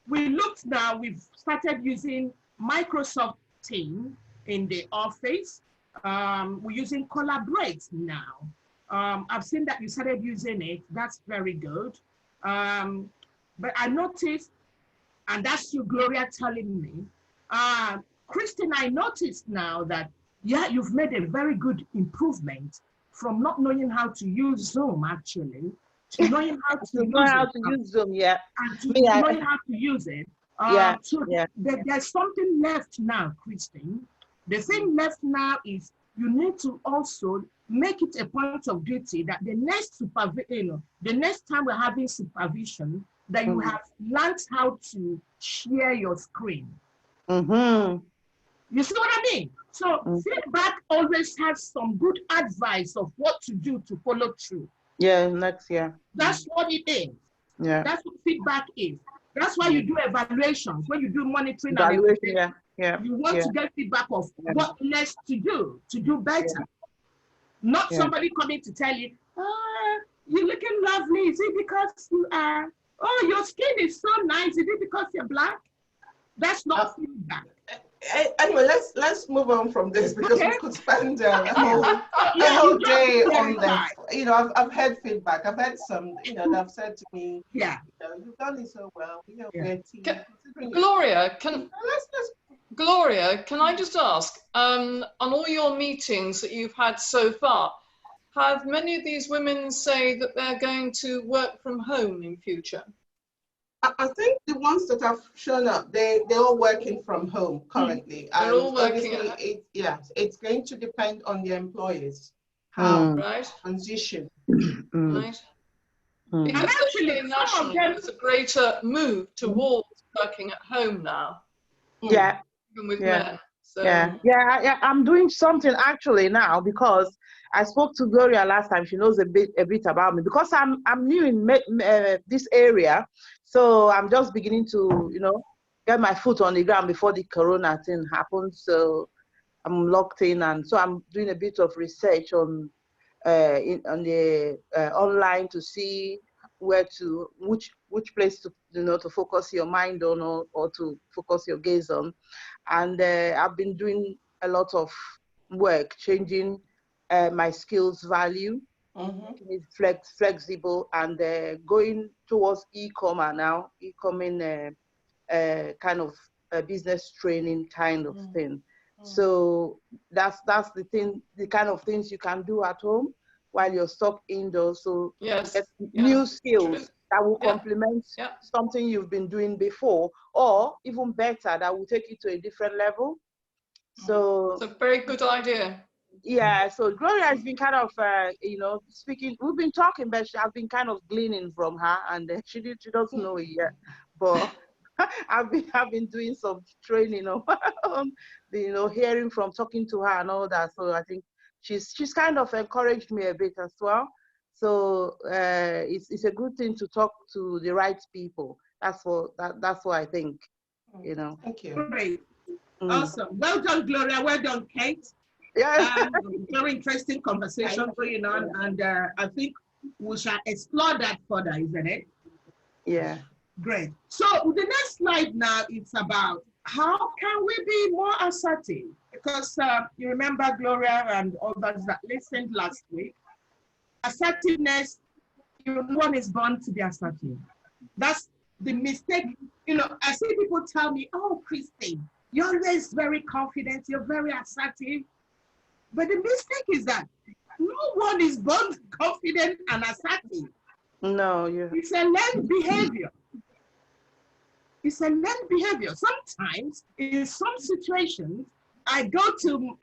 S3: we've started using Microsoft Teams in the office. We're using Collaborate now. I've seen that you started using it. That's very good. But I noticed, and that's you, Gloria, telling me, Christine, I noticed now that, you've made a very good improvement from not knowing how to use Zoom, actually, to knowing how to use Zoom, and to knowing how to use it. There's something left now, Christine. The thing left now is you need to also make it a point of duty that the next time we're having supervision, that you have learned how to share your screen. You see what I mean? So feedback always has some good advice of what to do to follow through. That's what it is. That's what feedback is. That's why you do evaluations. When you do monitoring and evaluation, you want to get feedback of what next to do better. Not somebody coming to tell you, you're looking lovely. Is it because you are, your skin is so nice. Is it because you're black? That's not feedback.
S1: Anyway, let's move on from this, because we could spend a whole day on this. You know, I've had feedback. I've had some, that have said to me, you've done it so well.
S2: Gloria, can I just ask, on all your meetings that you've had so far, have many of these women say that they're going to work from home in future?
S1: I think the ones that have shown up, they're all working from home currently.
S2: They're all working.
S1: It's going to depend on the employers how transition.
S2: Because actually, nationally, there's a greater move towards working at home now. Even with men. So.
S4: I'm doing something actually now, because I spoke to Gloria last time. She knows a bit about me, because I'm new in this area, so I'm just beginning to get my foot on the ground before the corona thing happened. So I'm locked in, and so I'm doing a bit of research on the online to see which place to to focus your mind on, or to focus your gaze on. And I've been doing a lot of work, changing my skills value, flexible, and going towards e-commerce now, e-commerce kind of a business training kind of thing. So that's the thing, the kind of things you can do at home while you're stuck indoors. So get new skills that will complement something you've been doing before, or even better, that will take you to a different level. So
S2: it's a very good idea.
S4: Yeah, so Gloria has been kind of, you know, speaking, we've been talking, but I've been kind of gleaning from her, and she doesn't know it yet. But I've been doing some training on, you know, hearing from, talking to her and all that. So I think she's kind of encouraged me a bit as well. So it's a good thing to talk to the right people. That's what I think, you know.
S1: Thank you.
S3: Great. Awesome. Well done, Gloria. Well done, Kate.
S4: Yeah.
S3: Very interesting conversation going on, and I think we shall explore that further, isn't it?
S4: Yeah.
S3: Great. So the next slide now, it's about how can we be more assertive? Because you remember Gloria and others that listened last week. Assertiveness, no one is born to be assertive. That's the mistake. You know, I see people tell me, "Oh, Christine, you're always very confident, you're very assertive." But the mistake is that no one is born confident and assertive.
S4: No,
S3: it's a learned behavior. It's a learned behavior. Sometimes in some situations, I go to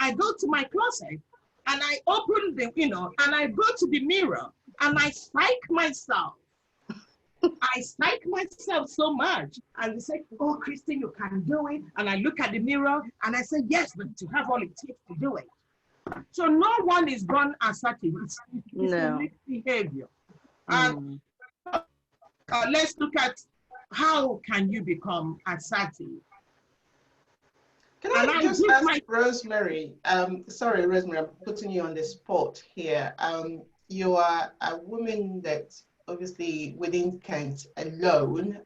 S3: my closet and I open the, you know, and I go to the mirror and I psych myself. I psych myself so much. And they say, "Oh, Christine, you can do it." And I look at the mirror and I say, "Yes, but you have all it takes to do it." So no one is born assertive. It's a behavior. And let's look at how can you become assertive.
S1: Can I just ask Rosemary? Sorry, Rosemary, I'm putting you on the spot here. You are a woman that obviously within Kent alone,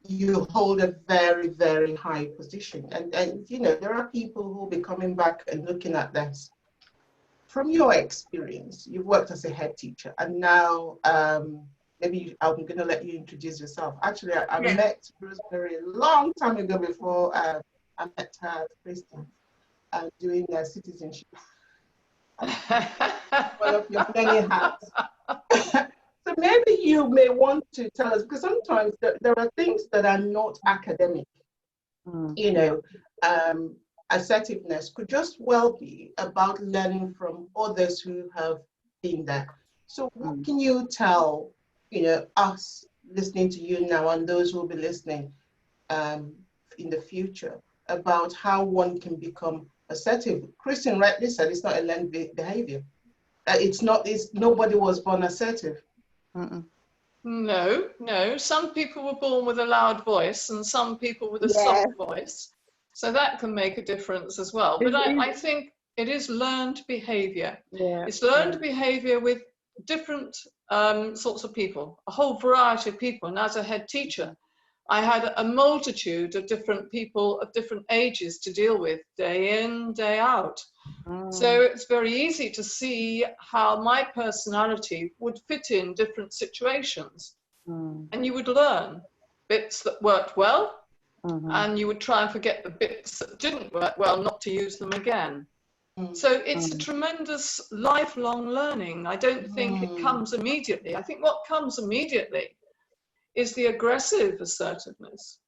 S1: you hold a very, very high position. And you know, there are people who will be coming back and looking at this. From your experience, you've worked as a head teacher, and now maybe I'm going to let you introduce yourself. Actually, I met Rosemary a long time ago before I met her at Princeton, doing citizenship. One of your many hats. So maybe you may want to tell us, because sometimes there are things that are not academic. You know, assertiveness could just well be about learning from others who have been there. So what can you tell, you know, us listening to you now and those who will be listening in the future about how one can become assertive? Christian rightly said it's not a learned behavior. Nobody was born assertive.
S2: No. Some people were born with a loud voice and some people with a soft voice. So that can make a difference as well. But I think it is learned behavior. It's learned behavior with different sorts of people, a whole variety of people. And as a head teacher, I had a multitude of different people of different ages to deal with day in, day out. So it's very easy to see how my personality would fit in different situations. And you would learn bits that worked well, and you would try and forget the bits that didn't work well, not to use them again. So it's a tremendous lifelong learning. I don't think it comes immediately. I think what comes immediately is the aggressive assertiveness.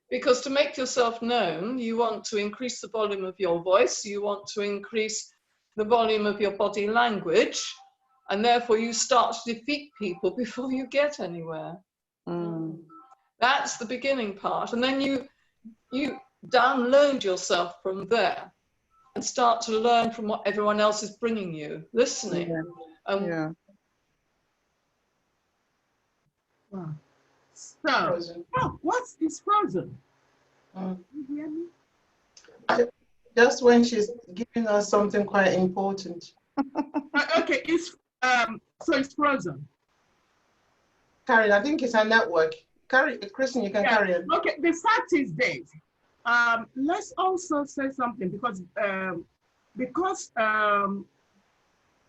S2: Because to make yourself known, you want to increase the volume of your voice, you want to increase the volume of your body language, and therefore you start to defeat people before you get anywhere. That's the beginning part. And then you download yourself from there and start to learn from what everyone else is bringing you, listening.
S3: Wow. So, what's this frozen? You hear me?
S1: Just when she's giving us something quite important.
S3: Okay, so it's frozen.
S1: Karen, I think it's a network. Kristen, you can carry it.
S3: Okay, the fact is this. let's also say something because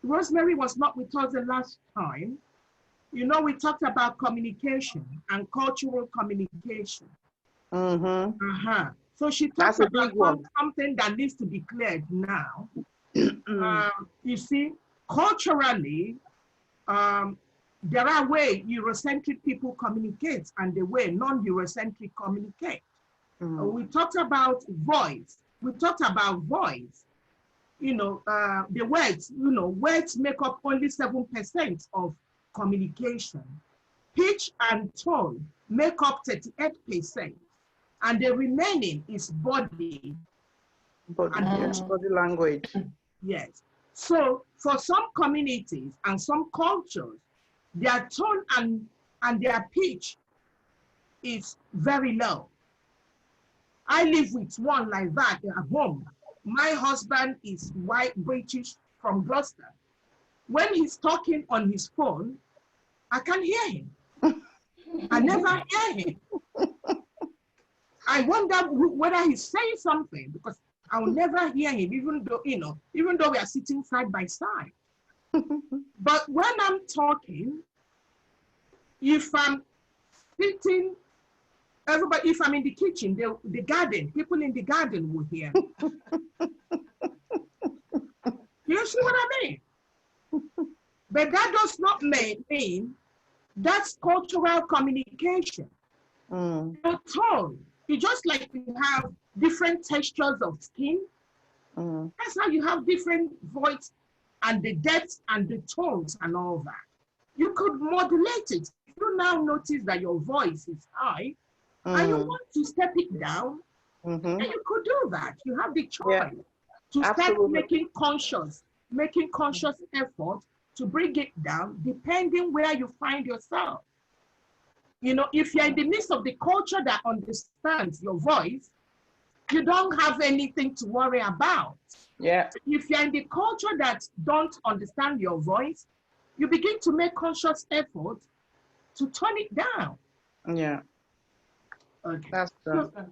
S3: Rosemary was not with us the last time. You know, we talked about communication and cultural communication.
S4: Mm-hmm.
S3: So she talked about something that needs to be cleared now. You see, culturally, there are ways Eurocentric people communicate and the way non-Eurocentric communicate. We talked about voice. We talked about voice. You know, the words, you know, words make up only 7% of communication. Pitch and tone make up 38%. And the remaining is body.
S4: Body language.
S3: Yes. So for some communities and some cultures, their tone and their pitch is very low. I live with one like that at home. My husband is white British from Gloucester. When he's talking on his phone, I can't hear him. I never hear him. I wonder whether he's saying something because I will never hear him, even though, you know, even though we are sitting side by side. But when I'm talking, if I'm sitting, everybody, if I'm in the kitchen, the garden, people in the garden will hear me. You see what I mean? But that does not mean that's cultural communication. The tone, it's just like you have different textures of skin. That's how you have different voice and the depth and the tones and all that. You could modulate it. If you now notice that your voice is high and you want to step it down, then you could do that. You have the choice to start making conscious effort to bring it down, depending where you find yourself. You know, if you're in the midst of the culture that understands your voice, you don't have anything to worry about.
S4: Yeah.
S3: If you're in the culture that don't understand your voice, you begin to make conscious effort to turn it down.
S4: Yeah.
S3: Okay.
S4: That's true.
S3: So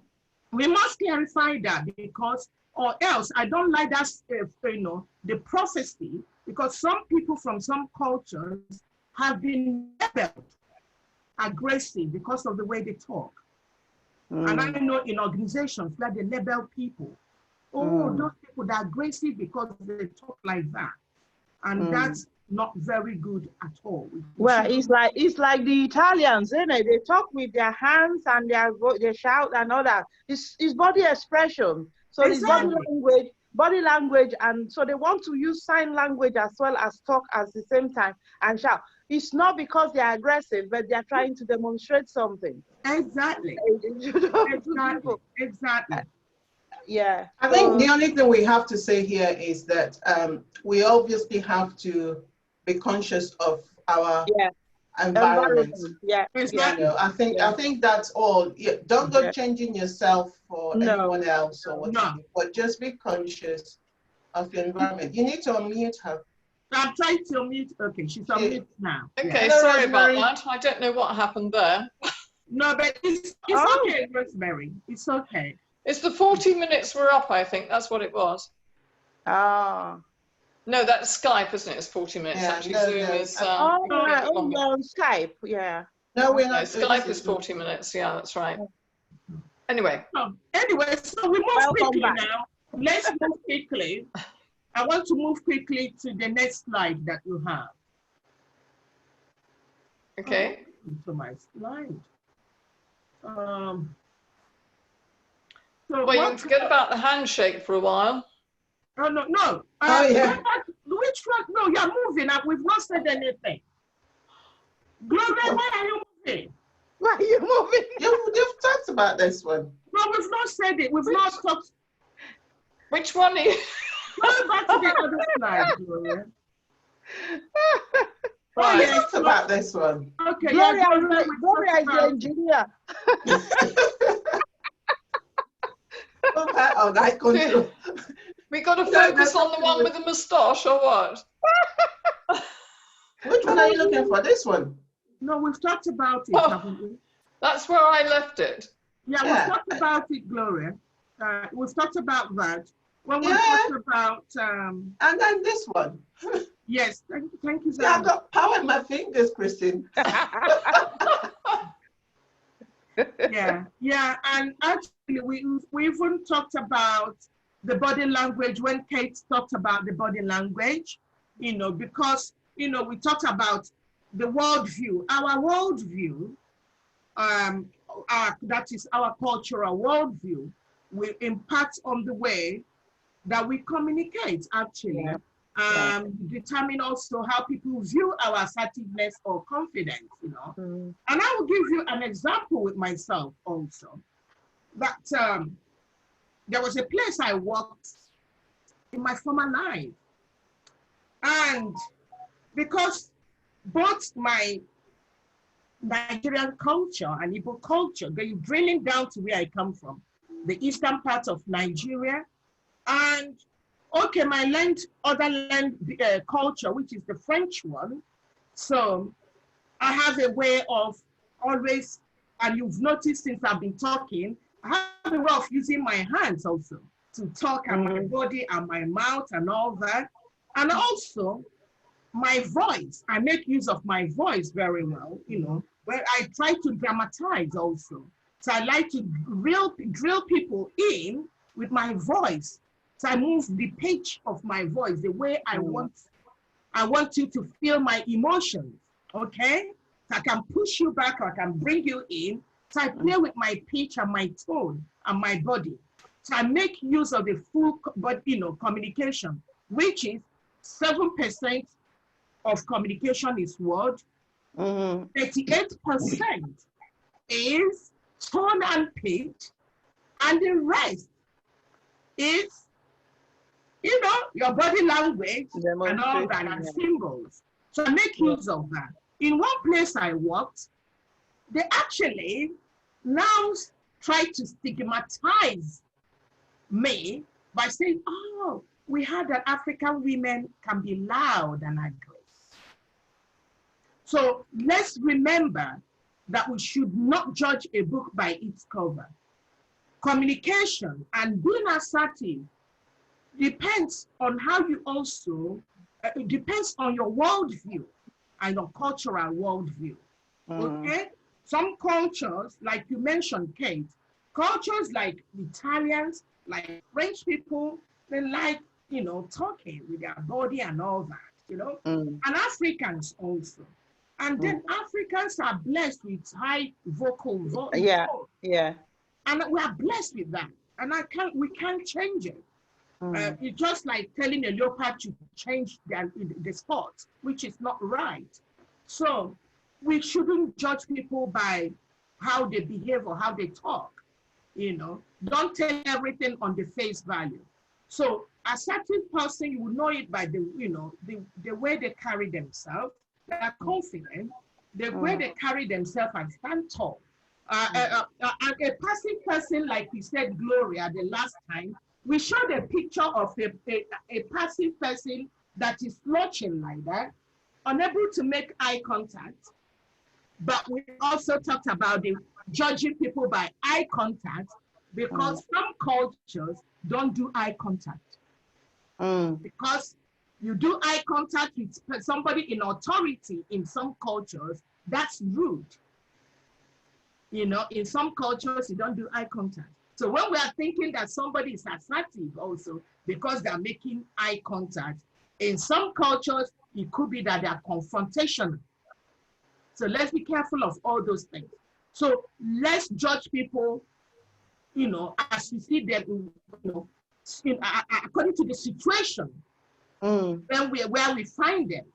S3: we must clarify that because, or else I don't like that, you know, the prophecy, because some people from some cultures have been labeled aggressive because of the way they talk. And I know in organizations that they label people, those people that are aggressive because they talk like that. And that's not very good at all.
S4: Well, it's like the Italians, isn't it? They talk with their hands and they shout and all that. It's body expression. So
S3: Exactly.
S4: it's body language, and so they want to use sign language as well as talk at the same time and shout. It's not because they're aggressive, but they're trying to demonstrate something.
S3: Exactly. Exactly.
S4: Yeah.
S1: I think the only thing we have to say here is that we obviously have to be conscious of our environment.
S4: Yeah.
S3: Exactly.
S1: You know, I think that's all. Don't go changing yourself for anyone else or whatever, but just be conscious of your environment. You need to unmute her.
S3: I'm trying to unmute. Okay, she's unmuted now.
S2: Okay,
S1: Yeah.
S2: sorry about that. I don't know what happened there.
S3: No, but it's okay, Rosemary. It's okay.
S2: It's the 40 minutes were up, I think. That's what it was.
S4: Ah.
S2: No, that's Skype, isn't it? It's 40 minutes.
S1: Yeah,
S2: Actually,
S1: no,
S2: Zoom
S1: no.
S2: is
S4: On Skype, yeah.
S1: No, we're
S2: no,
S1: not.
S2: Skype is 40 minutes. Yeah, that's right. Anyway.
S3: So we move quickly now. Let's move quickly. I want to move quickly to the next slide that you have.
S2: Okay.
S3: To my slide.
S2: Well, you can forget about the handshake for a while.
S3: Oh, no. Which one? No, you're moving. We've not said anything. Gloria, why are you moving?
S4: Why are you moving?
S1: You've talked about this one.
S3: No, we've not said it. We've not talked.
S2: Which one are you?
S3: Go back to the other slide, Gloria.
S1: Right, we talked about this one.
S3: Okay,
S4: Gloria is the engineer.
S2: We got to focus on the one with the moustache, or what?
S1: Which one are you looking for? This one?
S3: No, we've talked about it, haven't we?
S2: That's where I left it.
S3: Yeah, we've talked about it, Gloria. we've talked about that. When we
S1: Yeah.
S3: talked about,
S1: And then this one.
S3: yes, thank you
S1: See,
S3: very
S1: I've
S3: much.
S1: got power in my fingers, Christine.
S3: Yeah, and actually we even talked about the body language when Kate talked about the body language, because, we talked about the worldview, our worldview, that is our cultural worldview, will impact on the way that we communicate, actually. Determine also how people view our assertiveness or confidence, And I will give you an example with myself also, that there was a place I worked in my former life. And because both my Nigerian culture and Igbo culture, going drilling down to where I come from, the eastern part of Nigeria, and okay, my other land culture, which is the French one. So I have a way of always, and you've noticed since I've been talking, I have a way of using my hands also to talk, and my body and my mouth and all that. And also my voice, I make use of my voice very well, where I try to dramatize also. So I like to drill people in with my voice. So I move the pitch of my voice the way I want you to feel my emotions, okay? So I can push you back or I can bring you in. So I play with my pitch and my tone and my body. So I make use of the full communication, which is 7% of communication is word, 38% is tone and pitch, and the rest is, your body language and all that, and symbols. So I make use of that. In one place I worked, they actually now try to stigmatize me by saying, oh, we heard that African women can be loud and aggressive. So let's remember that we should not judge a book by its cover. Communication and being assertive depends on how you also, it depends on your worldview and your cultural worldview, okay? Some cultures, like you mentioned, Kate, cultures like Italians, like French people, they like, talking with their body and all that, and Africans also. And then Africans are blessed with high vocal voice.
S4: Yeah.
S3: And we are blessed with that. And we can't change it. It's just like telling a leopard to change the spot, which is not right. So we shouldn't judge people by how they behave or how they talk. Don't take everything on the face value. So a certain person, you will know it by the way they carry themselves. They are confident. The way they carry themselves and stand tall. And a passive person, like we said, Gloria, the last time, we showed a picture of a passive person that is slouching like that, unable to make eye contact. But we also talked about the judging people by eye contact, because some cultures don't do eye contact. Because you do eye contact with somebody in authority in some cultures, that's rude. In some cultures, you don't do eye contact. So when we are thinking that somebody is assertive also because they're making eye contact, in some cultures, it could be that they are confrontational. So let's be careful of all those things. So let's judge people, as we see them, according to the situation, where we find them,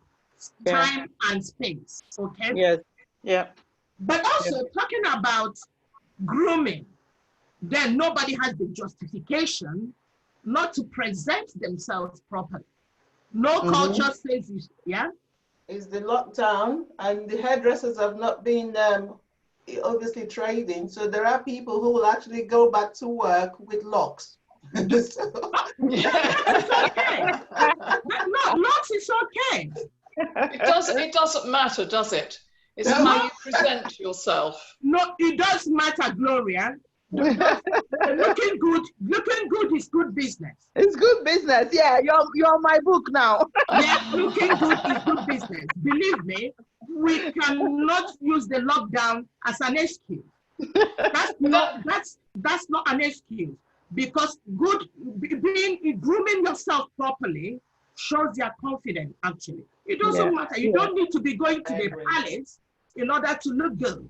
S3: time and space, okay?
S4: Yes, yeah.
S3: But also talking about grooming, then nobody has the justification not to present themselves properly. No culture says it, yeah?
S1: It's the lockdown, and the hairdressers have not been obviously trading. So there are people who will actually go back to work with locks.
S3: That's okay. No, locks is okay.
S2: It doesn't matter, does it? It's how you present yourself.
S3: No, it does matter, Gloria. looking good is good business.
S4: It's good business. Yeah, you're on my book now.
S3: Yeah, looking good is good business. Believe me, we cannot use the lockdown as an excuse. That's not an excuse, because grooming yourself properly shows your confidence. Actually, it doesn't matter. You don't need to be going to the palace in order to look good.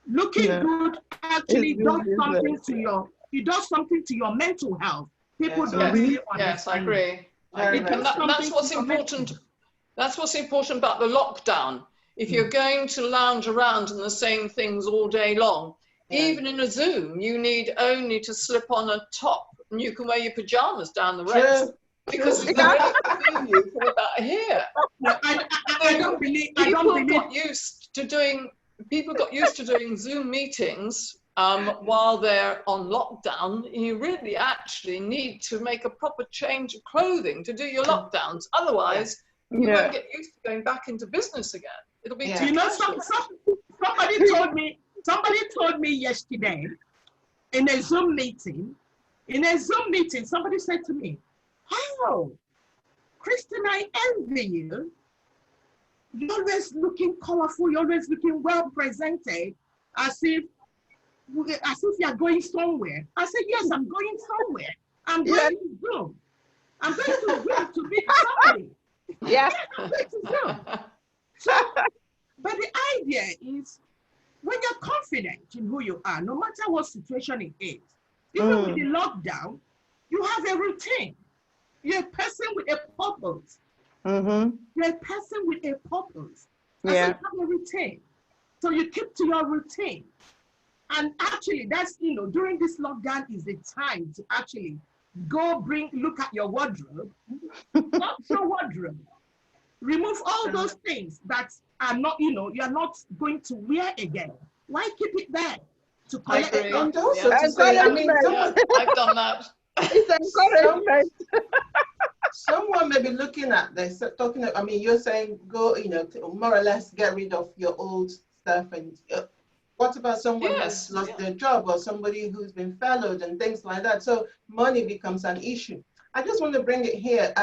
S3: Looking good actually does something to your mental health. People don't really understand.
S2: Yes, I agree. And that's what's important. That's what's important about the lockdown. If you're going to lounge around in the same things all day long, even in a Zoom, you need only to slip on a top and you can wear your pajamas down the rest. Because it's going to see you from about here.
S3: I don't believe.
S2: People got used to doing Zoom meetings while they're on lockdown. You really actually need to make a proper change of clothing to do your lockdowns. Otherwise, you won't get used to going back into business again. It'll be too
S3: somebody told me yesterday in a Zoom meeting, somebody said to me, "Oh, Christine, I envy you. You're always looking colorful, you're always looking well presented, as if you're going somewhere." I said, "Yes, I'm going somewhere. I'm going to Zoom. I'm going to Zoom to meet somebody."
S4: Yeah.
S3: I'm going to Zoom. So, but the idea is, when you're confident in who you are, no matter what situation it is, even with the lockdown, you have a routine. You're a person with a purpose. You're a person with a purpose. So you have a routine. So you keep to your routine. And actually, that's, during this lockdown is the time to actually look at your wardrobe, not your wardrobe. Remove all those things that are not, you're not going to wear again. Why keep it there? To collect it.
S1: And also to say,
S2: I've done that.
S4: It's encouragement.
S1: Someone may be looking at this, you're saying go, more or less get rid of your old stuff. And what about someone who's lost their job, or somebody who's been furloughed and things like that? So money becomes an issue. I just want to bring it here.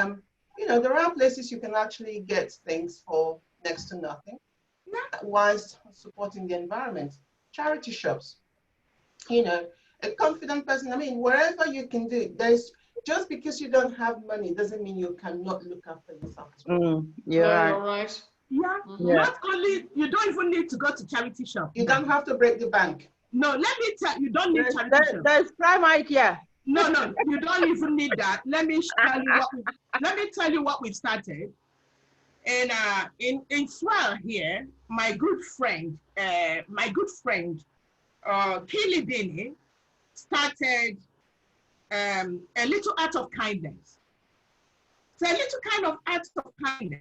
S1: There are places you can actually get things for next to nothing, whilst supporting the environment. Charity shops, a confident person. Wherever you can do it, just because you don't have money doesn't mean you cannot look after yourself.
S2: You're right.
S3: Not only, you don't even need to go to charity shop.
S1: You don't have to break the bank.
S3: No, let me tell you, don't need charity shop.
S4: There's Prime here.
S3: No, you don't even need that. Let me tell you what we've started. And in Swell here, my good friend, Kili Bini, started a little act of kindness. So a little kind of act of kindness.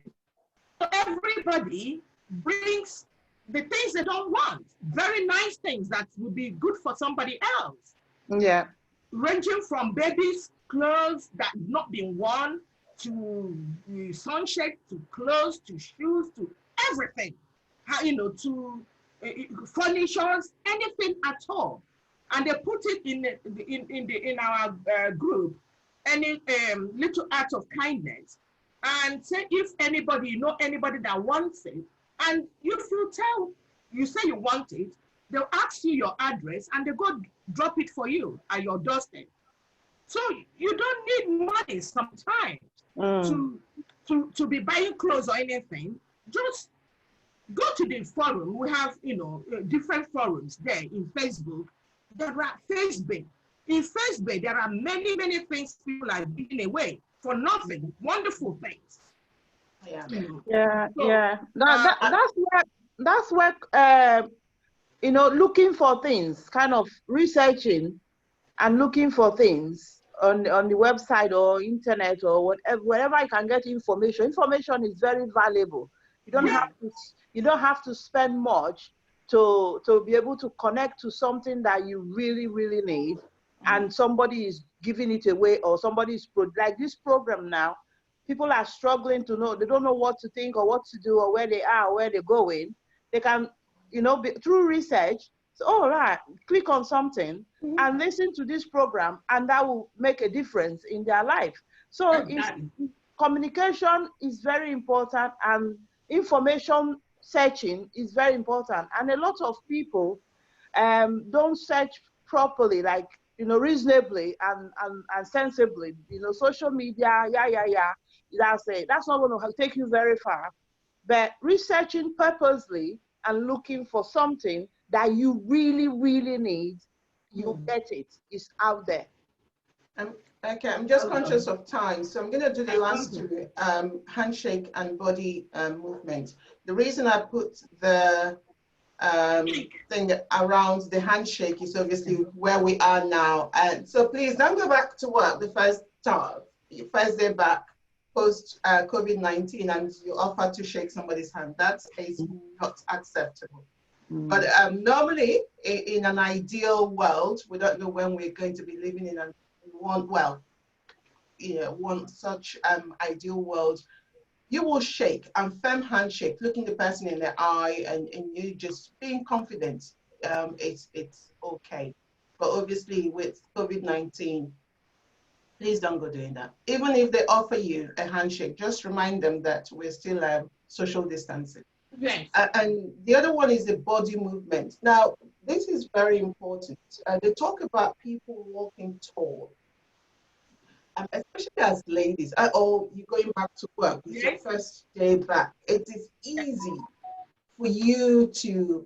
S3: So everybody brings the things they don't want, very nice things that would be good for somebody else.
S4: Yeah.
S3: Ranging from babies' clothes that have not been worn, to sunshade, to clothes, to shoes, to everything, to furnitures, anything at all. And they put it in our group, any little act of kindness, and say if anybody anybody that wants it, and if you say you want it, they'll ask you your address and they go drop it for you at your doorstep. So you don't need money sometimes to be buying clothes or anything. Just go to the forum. We have different forums there in Facebook. There are Facebook. In Facebook, there are many things people are giving away for nothing. Wonderful things.
S4: That's where looking for things, kind of researching and looking for things on the website or internet or wherever I can get information. Information is very valuable. You don't have to spend much to be able to connect to something that you really, really need, and somebody is giving it away, or somebody is like this program now. People are struggling to know. They don't know what to think or what to do or where they are or where they're going. They can, through research, So, all right, click on something and listen to this program, and that will make a difference in their life. So communication is very important, and information searching is very important. And a lot of people don't search properly, like, reasonably and sensibly. Social media, that's not going to take you very far. But researching purposely and looking for something that you really, really need, you get it. It's out there.
S1: Okay, I'm just conscious of time, so I'm going to do the last two, handshake and body movement. The reason I put the thing around the handshake is obviously where we are now. And so please don't go back to work the first day back post COVID-19 and you offer to shake somebody's hand. That is not acceptable. But normally, in an ideal world, we don't know when we're going to be living in one such ideal world. You will shake and firm handshake, looking the person in the eye, and you just being confident. It's okay. But obviously, with COVID-19, please don't go doing that. Even if they offer you a handshake, just remind them that we're still social distancing.
S3: Yes.
S1: And the other one is the body movement. Now, this is very important. They talk about people walking tall, especially as ladies. You're going back to work. It's your first day back. It is easy for you to,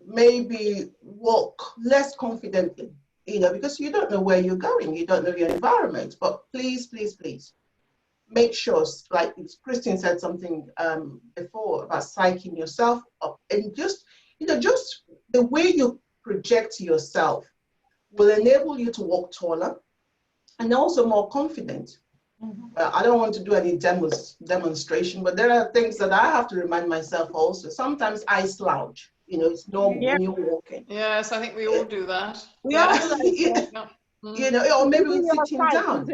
S1: maybe walk less confidently, because you don't know where you're going. You don't know your environment. But please, please, please, make sure, like Christine said something before about psyching yourself up, and just the way you project yourself will enable you to walk taller and also more confident. I don't want to do any demonstration, but there are things that I have to remind myself also. Sometimes I slouch, it's normal when you're walking.
S2: Yes, I think we all do that.
S1: Or maybe we're sitting down.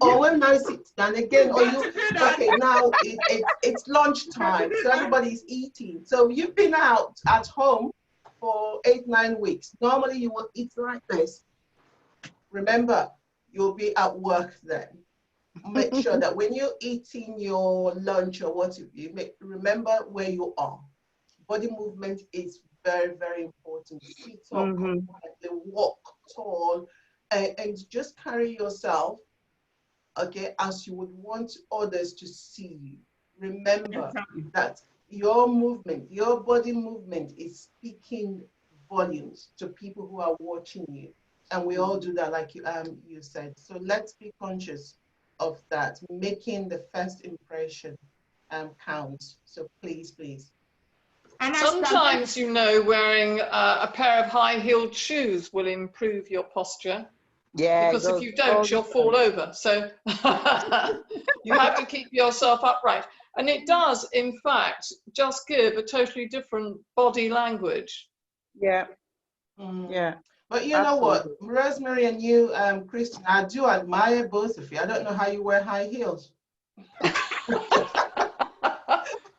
S1: Or when I sit down again, okay, now it's lunchtime, so everybody's eating. So you've been out at home for 8-9 weeks. Normally you will eat like this. Remember, you'll be at work then. Make sure that when you're eating your lunch or what you remember where you are. Body movement is very, very important. Sit up, walk tall, and just carry yourself, okay, as you would want others to see you. Remember that your movement, your body movement is speaking volumes to people who are watching you. And we all do that, like you said. So let's be conscious of that. Making the first impression counts. So please, please.
S2: And sometimes, wearing a pair of high-heeled shoes will improve your posture. Yeah. Because if you don't, you'll fall over. So you have to keep yourself upright. And it does, in fact, just give a totally different body language.
S4: Yeah.
S1: Yeah. But you know what, Rosemary and you, Christian, I do admire both of you. I don't know how you wear high heels.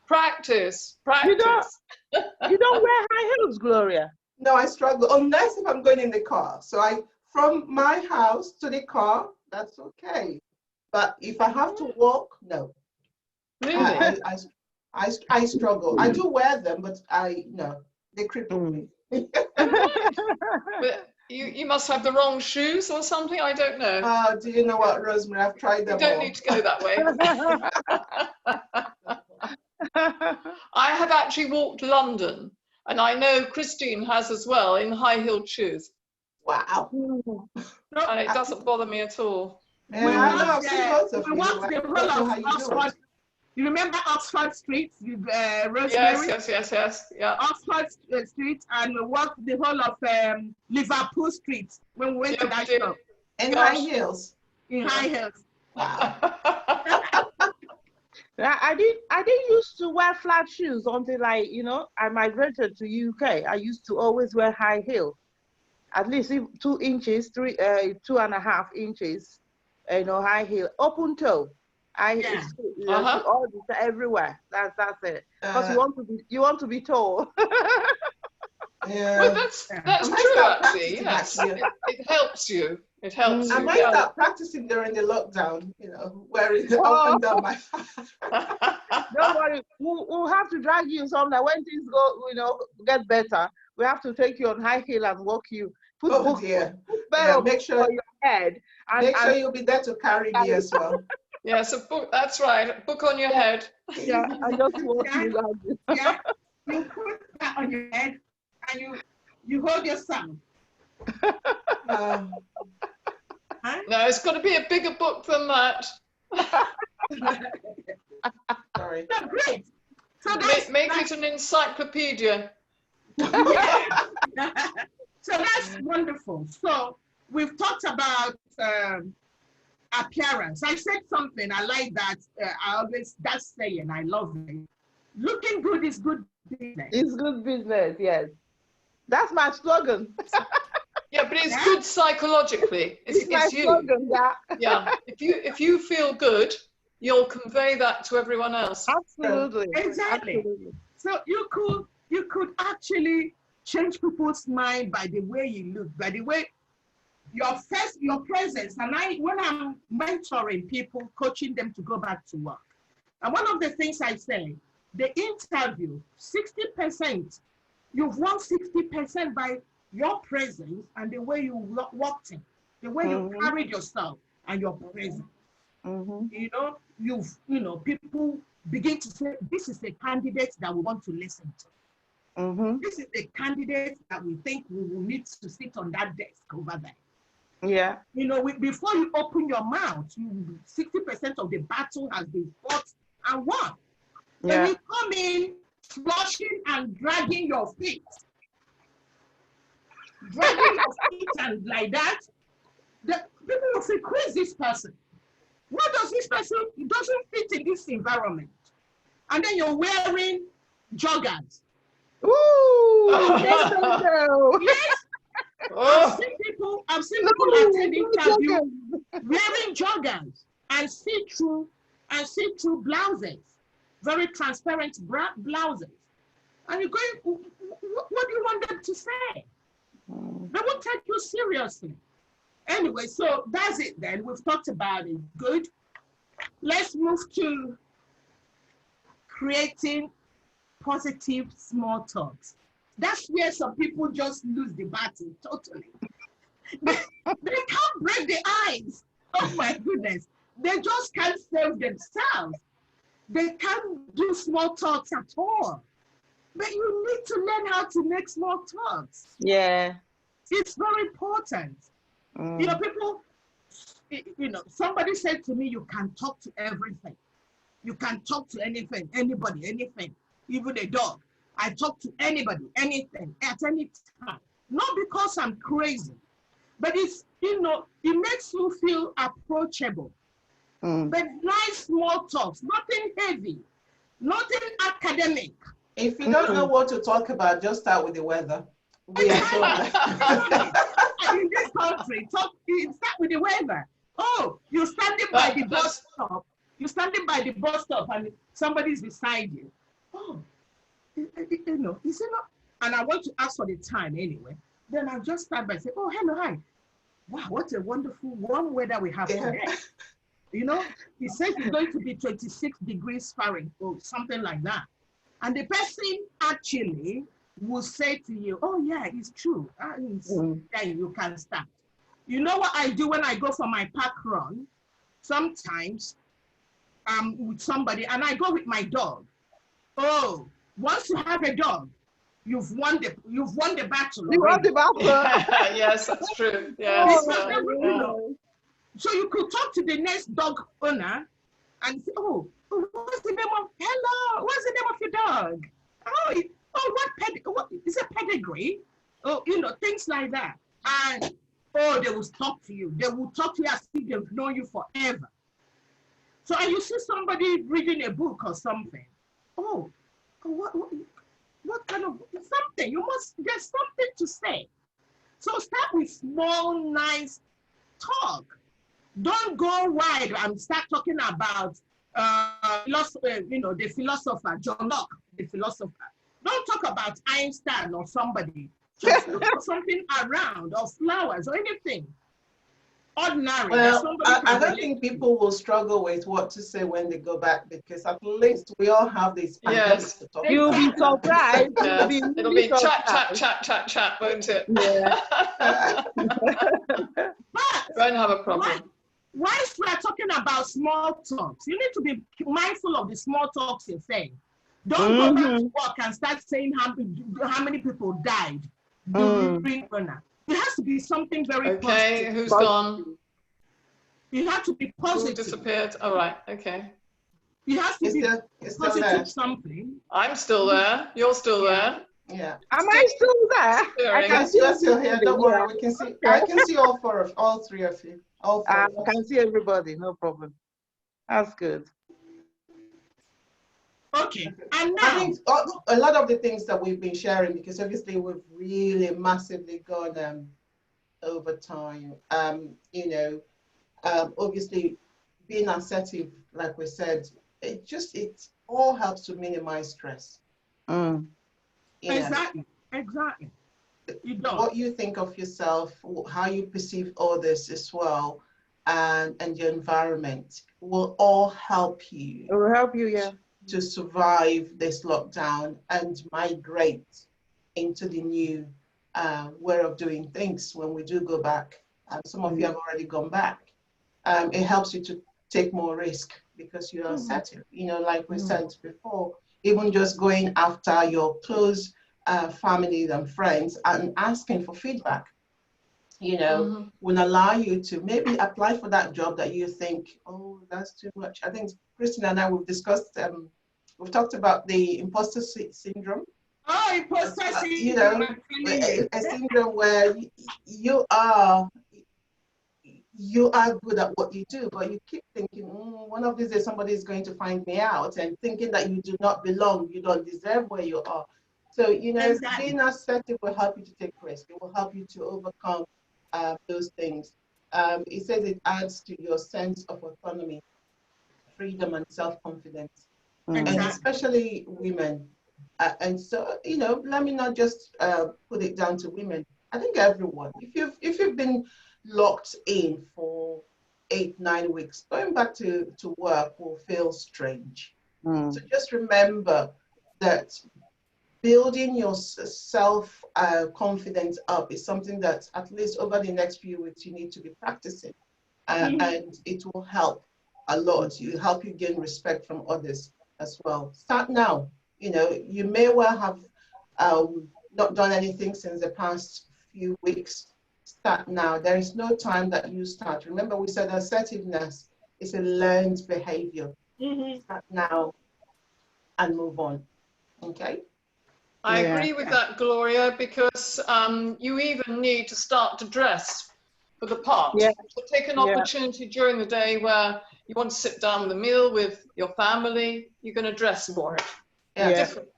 S2: Practice.
S4: You don't wear high heels, Gloria?
S1: No, I struggle, unless if I'm going in the car. So from my house to the car, that's okay. But if I have to walk, no.
S2: Really?
S1: I struggle. I do wear them, but they cripple me.
S2: But you must have the wrong shoes or something. I don't know.
S1: Do you know what, Rosemary? I've tried them.
S2: You don't need to go that way. I have actually walked London, and I know Christine has as well, in high-heeled shoes.
S1: Wow.
S2: And it doesn't bother me at all.
S3: You remember Oxford Street, Rosemary?
S2: Yes. Yeah.
S3: Oxford Street, and we walked the whole of Liverpool Street when we went to that shop.
S1: In high heels.
S3: In high heels.
S1: Wow.
S4: I didn't used to wear flat shoes until I migrated to UK. I used to always wear high heel, at least 2 inches, 2.5 inches, high heel, open toe. All everywhere. That's it. Because you want to be tall.
S1: Yeah.
S2: Well, that's
S1: I might
S2: true,
S1: start
S2: actually.
S1: practicing
S2: Yes,
S1: that, yeah.
S2: it helps you. It helps
S1: I
S2: you.
S1: might
S2: Yeah.
S1: start practicing during the lockdown, wearing the up and down my
S4: Don't worry, we'll have to drag you somewhere when things go, get better. We have to take you on high heel and walk you. Put
S1: Oh
S4: book,
S1: dear.
S4: put
S1: Yeah,
S4: better
S1: make sure
S4: for your head.
S1: make sure you'll be there to carry me as well.
S2: Yeah, so book, that's right. Book on your head.
S4: Yeah, I just walk
S3: Yeah.
S4: you like this.
S3: Yeah, you put that on your head and you hold yourself.
S1: Um,
S3: Huh?
S2: No, it's got to be a bigger book than that.
S1: sorry.
S3: So great. So that's
S2: Make it an encyclopedia.
S3: yeah. So that's wonderful. So we've talked about appearance. I said something. I like that. That saying. I love it. Looking good is good business.
S4: It's good business, yes. That's my slogan.
S2: Yeah, but it's
S3: Yeah.
S2: good psychologically.
S4: It's my
S2: you.
S4: slogan, yeah.
S2: Yeah. If you feel good, you'll convey that to everyone else.
S4: Absolutely.
S3: Exactly.
S4: Absolutely.
S3: So you could actually change people's mind by the way you look, by the way your presence. And when I'm mentoring people, coaching them to go back to work, and one of the things I say, the interview, 60%, you've won 60% by your presence and the way you walked in, the way you carried yourself and your presence. People begin to say, this is a candidate that we want to listen to. This is a candidate that we think we will need to sit on that desk over there.
S4: Yeah.
S3: Before you open your mouth, 60% of the battle has been fought and won.
S4: Yeah.
S3: When you come in flushing and dragging your feet, and like that, the people will say, who is this person? What does this person, it doesn't fit in this environment. And then you're wearing joggers.
S4: Ooh!
S3: Yes. Yes.
S2: Oh.
S3: I've seen people attend interviews wearing joggers and see-through blouses, very transparent blouses. And you're going, what do you want them to say? They won't take you seriously. Anyway, so that's it then. We've talked about it. Good. Let's move to creating positive small talks. That's where some people just lose the battle totally. They can't break the ice. Oh my goodness. They just can't save themselves. They can't do small talks at all. But you need to learn how to make small talks.
S4: Yeah.
S3: It's very important. People, somebody said to me, you can talk to everything. You can talk to anything, anybody, anything, even a dog. I talk to anybody, anything, at any time. Not because I'm crazy, but it's, it makes you feel approachable. But nice small talks, nothing heavy, nothing academic.
S1: If you don't know what to talk about, just start with the weather. We are so
S3: in this country, start with the weather. Oh, you're standing by the bus stop. You're standing by the bus stop and somebody's beside you. Oh, is it not? And I want to ask for the time anyway. Then I'll just start by saying, oh, hello, hi. Wow, what a wonderful warm weather we have today. He says it's going to be 26 degrees Fahrenheit or something like that. And the person actually will say to you, oh yeah, it's true. Then you can start. You know what I do when I go for my park run? Sometimes I'm with somebody and I go with my dog. Oh, once you have a dog, you've won the battle.
S4: You won the battle.
S2: Yes, that's true.
S3: Yes.
S2: Yes.
S3: So you could talk to the next dog owner and say, oh, what's the name of your dog? What is a pedigree? Oh, things like that. And they will talk to you. They will talk to you as if they've known you forever. So and you see somebody reading a book or something. What kind of something? There's something to say. So start with small, nice talk. Don't go wide and start talking about the philosopher, John Locke, the philosopher. Don't talk about Einstein or somebody. Just look for something around, or flowers, or anything. Ordinary.
S1: Well, I don't think people will struggle with what to say when they go back, because at least we all have this pandemic to talk
S4: You'll
S1: about.
S4: be surprised.
S2: Yes.
S4: You'll be
S2: It'll
S4: really
S2: be chat,
S4: surprised.
S2: chat, won't it?
S4: Yeah.
S3: But
S2: Won't have a problem.
S3: whilst we are talking about small talks, you need to be mindful of the small talks you're saying. Don't go back to work and start saying how many people died during Corona. It has to be something very
S2: Okay,
S3: positive.
S2: who's gone?
S3: You have to be
S2: Who
S3: positive.
S2: disappeared? All right, okay.
S3: You have to be
S1: It's still there.
S3: positive something.
S2: I'm still there. You're still there.
S1: Yeah.
S4: Am I still there?
S2: Hearing.
S1: Yes, you're still here. Don't worry.
S4: Yeah.
S1: We can see. I can see all three of you. All four.
S4: I
S1: of us.
S4: can see everybody, no problem. That's good.
S3: Okay. And
S1: I
S3: now,
S1: think a lot of the things that we've been sharing, because obviously we've really massively gone over time. Obviously being assertive, like we said, it all helps to minimize stress.
S3: exactly. You don't.
S1: What you think of yourself, how you perceive others as well, and your environment will all help you.
S4: It will help you, yeah.
S1: To survive this lockdown and migrate into the new way of doing things when we do go back. Some of you have already gone back. It helps you to take more risk because you are assertive. Like we said before, even just going after your close families and friends and asking for feedback, will allow you to maybe apply for that job that you think, oh, that's too much. I think Christine and I, we've discussed, we've talked about the imposter syndrome.
S3: Oh, imposter syndrome.
S1: A syndrome where you are good at what you do, but you keep thinking, one of these days somebody is going to find me out, and thinking that you do not belong, you don't deserve where you are. So,
S3: Exactly.
S1: being assertive will help you to take risk. It will help you to overcome those things. It says it adds to your sense of autonomy, freedom, and self-confidence, and especially women. And so, let me not just put it down to women. I think everyone, if you've been locked in for 8-9 weeks, going back to work will feel strange. So just remember that building your self confidence up is something that at least over the next few weeks you need to be practicing, and it will help a lot. It will help you gain respect from others as well. Start now. You may well have not done anything since the past few weeks. Start now. There is no time that you start. Remember, we said assertiveness is a learned behavior. Start now and move on. Okay?
S2: I agree with that, Gloria, because you even need to start to dress for the part.
S4: Yeah.
S2: So take an opportunity during the day where you want to sit down with a meal with your family, you're going to dress for it. Differently.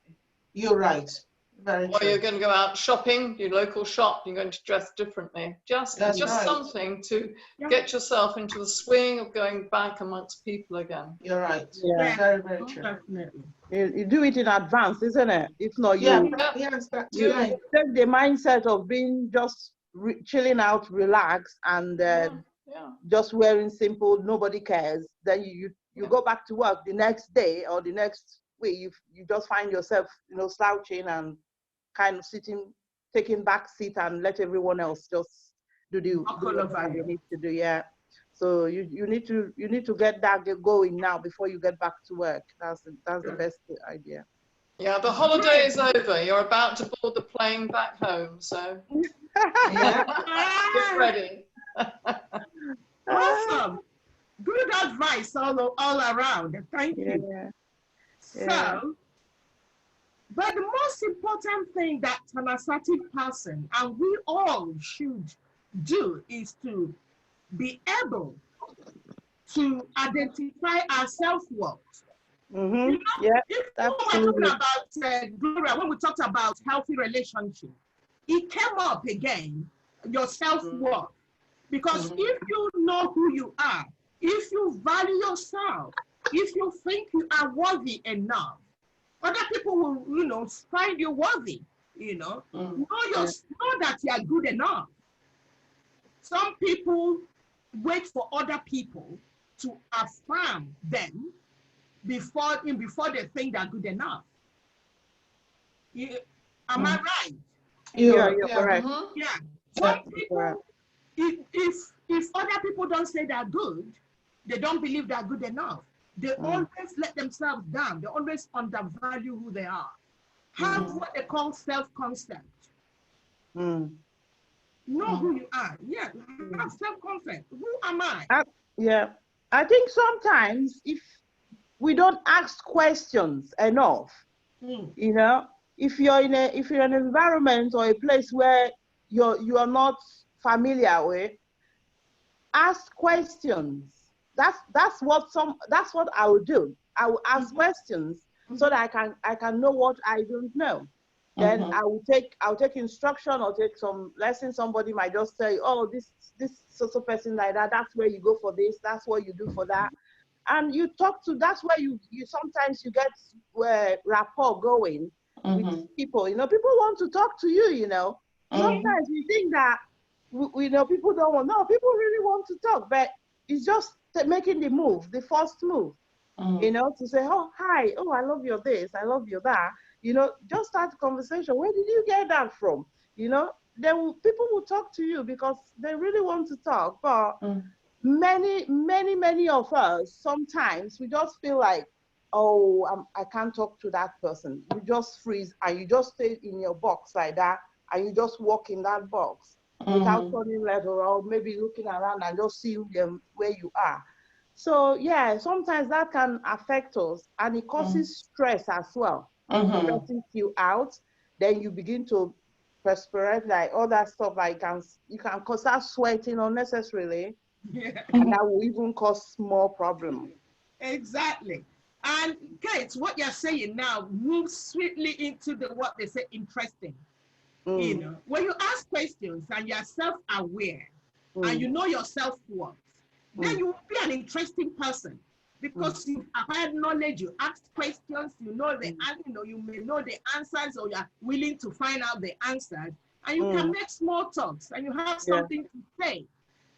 S1: You're right. Very true.
S2: Or you're going to go out shopping, your local shop, you're going to dress differently. Just
S1: right.
S2: something to get yourself into the swing of going back amongst people again.
S1: You're right.
S4: Yeah.
S1: Very, very true.
S3: Definitely.
S4: You do it in advance, isn't it? If not, you take the mindset of being just chilling out, relaxed, and just wearing simple, nobody cares. Then you go back to work the next day or the next week, you just find yourself, slouching and kind of taking back seat and let everyone else just do what they need to do. Yeah. So you need to get that going now before you get back to work. That's the best idea.
S2: Yeah, the holiday is over. You're about to board the plane back home, so get ready.
S3: Awesome. Good advice all around. Thank you.
S4: Yeah.
S3: So, but the most important thing that an assertive person, and we all should do, is to be able to identify our self-worth.
S4: If
S3: we were talking about Gloria, when we talked about healthy relationship, it came up again, your self-worth. Because if you know who you are, if you value yourself, if you think you are worthy enough, other people will, find you worthy. you know.
S1: Mm.
S3: Know that you are good enough. Some people wait for other people to affirm them before they think they're good enough. Am I right?
S4: You're
S1: Yeah.
S4: correct.
S3: Yeah.
S1: Yeah.
S3: Some people, if other people don't say they're good, they don't believe they're good enough. They always let themselves down. They always undervalue who they are. Have what they call self-concept. Know who you are. Yeah, have self-concept. Who am I?
S4: Yeah. I think sometimes if we don't ask questions enough, you know, if you're in an environment or a place where you are not familiar with, ask questions. That's what I will do. I will ask questions so that I can know what I don't know. Then I'll take instruction or take some lesson. Somebody might just say, oh, this so person like that, that's where you go for this, that's what you do for that. And you talk to, that's where you sometimes you get rapport going with people. You know, people want to talk to you, you know. Sometimes we think that we know people don't want, no, people really want to talk, but it's just making the move, the first move, you know, to say, oh, hi, oh, I love your this, I love your that, you know, just start a conversation. Where did you get that from? You know, people will talk to you because they really want to talk, but many of us, sometimes we just feel like, oh, I can't talk to that person. You just freeze and you just stay in your box like that, and you just walk in that box without turning left or maybe looking around and just seeing where you are. So yeah, sometimes that can affect us, and it causes stress as well. Stressing you out, then you begin to perspire, like all that stuff, like you can start sweating unnecessarily. And that will even cause more problem.
S3: Exactly. And Kate, what you're saying now moves swiftly into what they say interesting. You know, when you ask questions and you're self-aware and you know your self-worth, then you will be an interesting person because you've acquired knowledge, you asked questions, you know you may know the answers, or you're willing to find out the answers, and you can make small talks and you have something to say.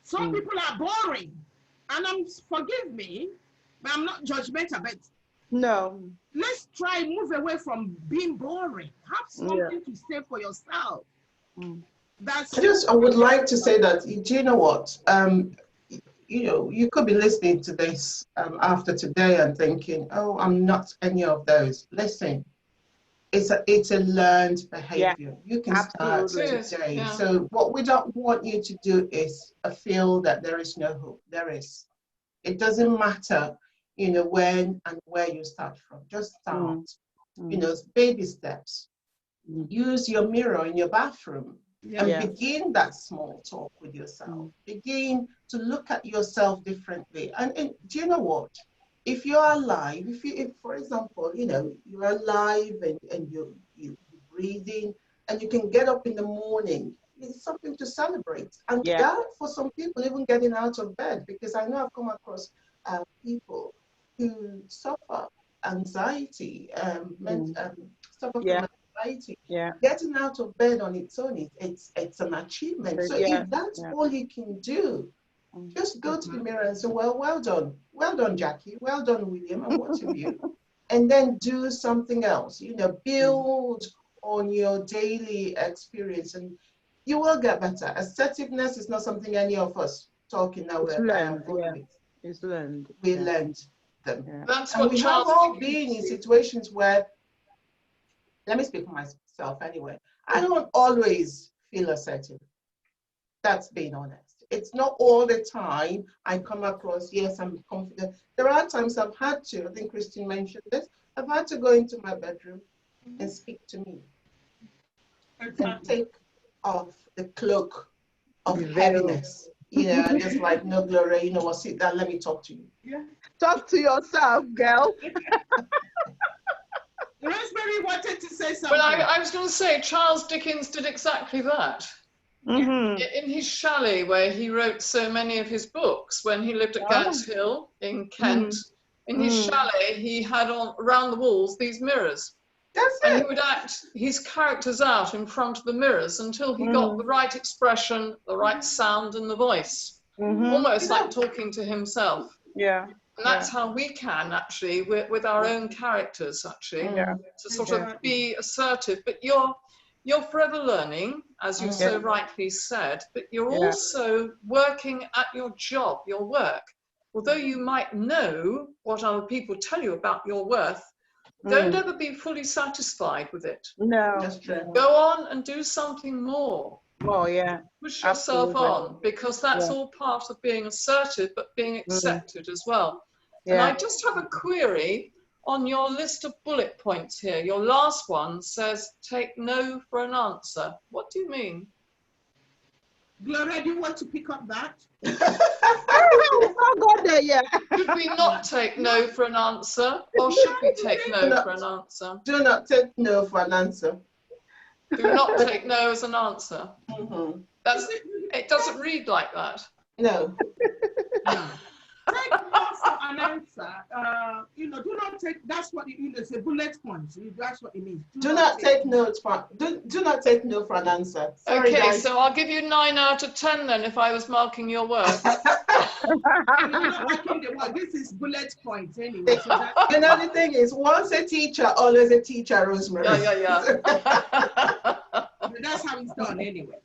S3: Some people are boring, and forgive me, but I'm not judgmental, but
S4: no,
S3: let's try move away from being boring. Have something to say for yourself.
S1: I would like to say that, do you know what? You know, you could be listening to this after today and thinking, oh, I'm not any of those. Listen, it's a learned behavior. You can start today.
S2: Yeah.
S1: So what we don't want you to do is feel that there is no hope. There is. It doesn't matter, you know, when and where you start from. Just start. You know, baby steps. Use your mirror in your bathroom and begin that small talk with yourself. Begin to look at yourself differently. And do you know what? If you're alive, if for example, you know, you're alive and you're breathing and you can get up in the morning, it's something to celebrate. And that, for some people, even getting out of bed, because I know I've come across people who suffer anxiety, suffer from anxiety. Getting out of bed on its own, it's an achievement. So if that's all you can do, just go to the mirror and say, well done, Jackie, well done, William, and what have you, and then do something else. You know, build on your daily experience, and you will get better. Assertiveness is not something any of us talking now.
S4: It's learned. It's learned.
S1: We learned them.
S2: That's
S1: and
S2: what
S1: we have all been in situations where, let me speak for myself anyway, I don't always feel assertive. That's being honest. It's not all the time I come across, yes, I'm confident. There are times I've had to, I think Christine mentioned this, I've had to go into my bedroom and speak to me. And take off the cloak of heaviness. You know, and just like, no, Gloria, you know what, sit down, let me talk to you.
S4: Talk to yourself, girl.
S3: Rosemary wanted to say something.
S2: Well, I was going to say, Charles Dickens did exactly that. In his chalet, where he wrote so many of his books, when he lived at Gad's Hill in Kent, in his chalet, he had around the walls these mirrors.
S1: That's
S2: And he
S1: it.
S2: would act his characters out in front of the mirrors until he got the right expression, the right sound in the voice, almost like talking to himself.
S4: Yeah.
S2: And that's how we can actually, with our own characters, actually, to sort of be assertive. But you're forever learning, as you so rightly said, but you're also working at your job, your work. Although you might know what other people tell you about your worth, don't ever be fully satisfied with it.
S4: No.
S1: That's true.
S2: Go on and do something more.
S4: Oh, yeah.
S2: Push yourself on, because that's all part of being assertive, but being accepted as well. And I just have a query on your list of bullet points here. Your last one says, take no for an answer. What do you mean?
S3: Gloria, do you want to pick up that?
S4: I'll go there, yeah.
S2: Should we not take no for an answer, or should we take no for an answer?
S1: Do not take no for an answer.
S2: Do not take no as an answer. It doesn't read like that.
S1: No.
S3: No. Take no for an answer. You know, do not take. That's what it's a bullet point. That's what it means.
S1: Do not take notes for. Do not take no for an answer. Sorry,
S2: Okay,
S1: guys.
S2: so I'll give you 9 out of 10 then if I was marking your work.
S3: This is bullet points anyway. So
S1: You know, the thing is, once a teacher, always a teacher, Rosemary.
S2: Yeah.
S3: that's how it's done anyway.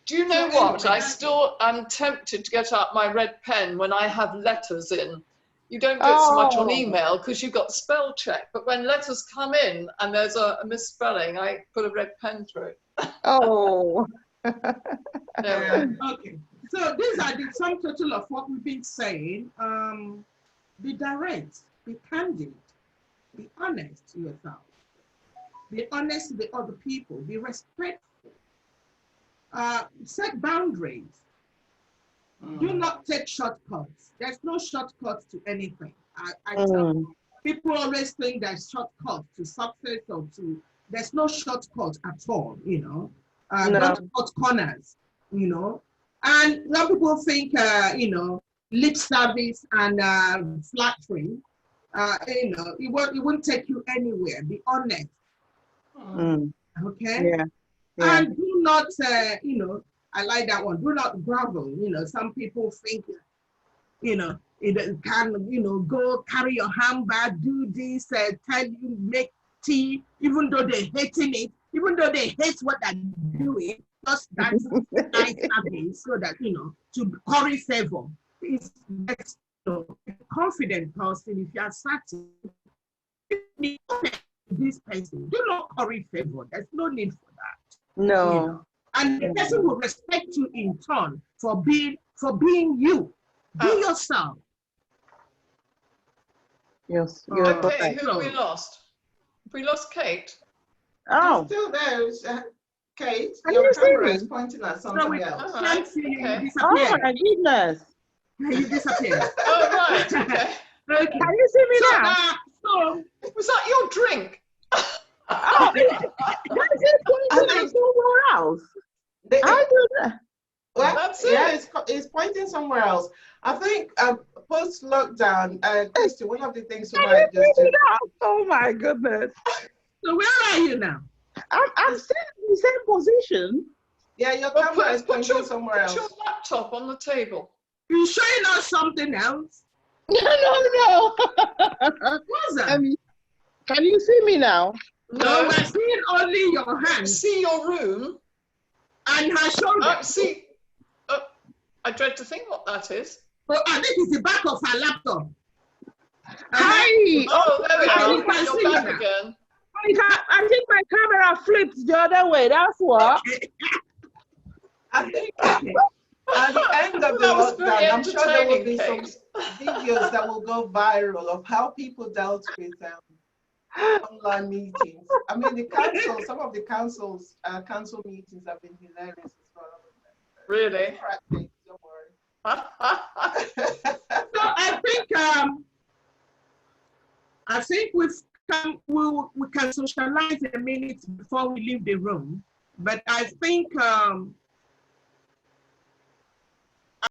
S2: Do you know what? I still am tempted to get out my red pen when I have letters in. You don't do it so much on email because you've got spell check, but when letters come in and there's a misspelling, I put a red pen through it.
S4: Oh.
S3: Okay. So these are the sum total of what we've been saying. Be direct, be candid, be honest to yourself, be honest to the other people, be respectful. Set boundaries. Do not take shortcuts. There's no shortcuts to anything. I tell you, people always think there's shortcuts to success or to, there's no shortcut at all, you know. Don't cut corners, you know. And some people think, you know, lip service and flattery, you know, it won't take you anywhere. Be honest. Okay?
S4: Yeah.
S3: And do not, you know, I like that one. Do not grovel. You know, some people think, you know, it can, you know, go carry your handbag, do this, tell you, make tea, even though they're hating it, even though they hate what they're doing, just that's nice service so that, you know, to curry favor. It's best, you know, a confident person, if you are certain, this person, do not curry favor. There's no need for that.
S4: No.
S3: You know? And the person will respect you in turn for being you. Be yourself.
S4: Yes.
S2: Okay, who have we lost? Have we lost Kate?
S4: Oh.
S1: Still there, Kate.
S4: Can
S1: Your
S4: you see
S1: camera
S4: me?
S1: is pointing at something else.
S3: Can't see you.
S2: Okay.
S3: You disappear.
S4: Oh my goodness.
S3: You disappear.
S2: Oh, right, okay.
S3: Okay.
S4: Can you see me now?
S3: So,
S2: Was that your drink?
S4: Oh, that is it pointing somewhere else. I do that.
S1: Well,
S2: That's
S1: yeah,
S2: it.
S1: it's pointing somewhere else. I think post-lockdown, Christy, one of the things we
S4: Can
S1: might
S4: you
S1: just
S4: see
S1: do.
S4: me now? Oh my goodness.
S3: so where are you now?
S4: I'm still in the same position.
S1: Yeah, your
S2: Well,
S1: camera is pointing somewhere
S2: put your
S1: else.
S2: laptop on the table.
S3: You're showing us something else.
S4: No.
S3: What's that?
S4: Can you see me now?
S3: No, we're seeing only your hands
S2: See your room.
S3: and her shoulder.
S2: See, I dread to think what that is.
S3: Oh, I think it's the back of her laptop.
S4: Hi.
S2: Oh, there we
S3: I
S2: go.
S3: can see
S2: You're back
S3: that.
S2: again.
S4: I think my camera flipped the other way. That's what.
S1: I think at the end of the
S2: That was very
S1: lockdown, I'm sure there will be some
S2: entertaining,
S1: videos that will go viral of how people dealt with online meetings. I mean, the council, some of the council meetings have been hilarious as well.
S2: Really?
S1: Don't worry.
S3: So I think we can socialize a minute before we leave the room. But I think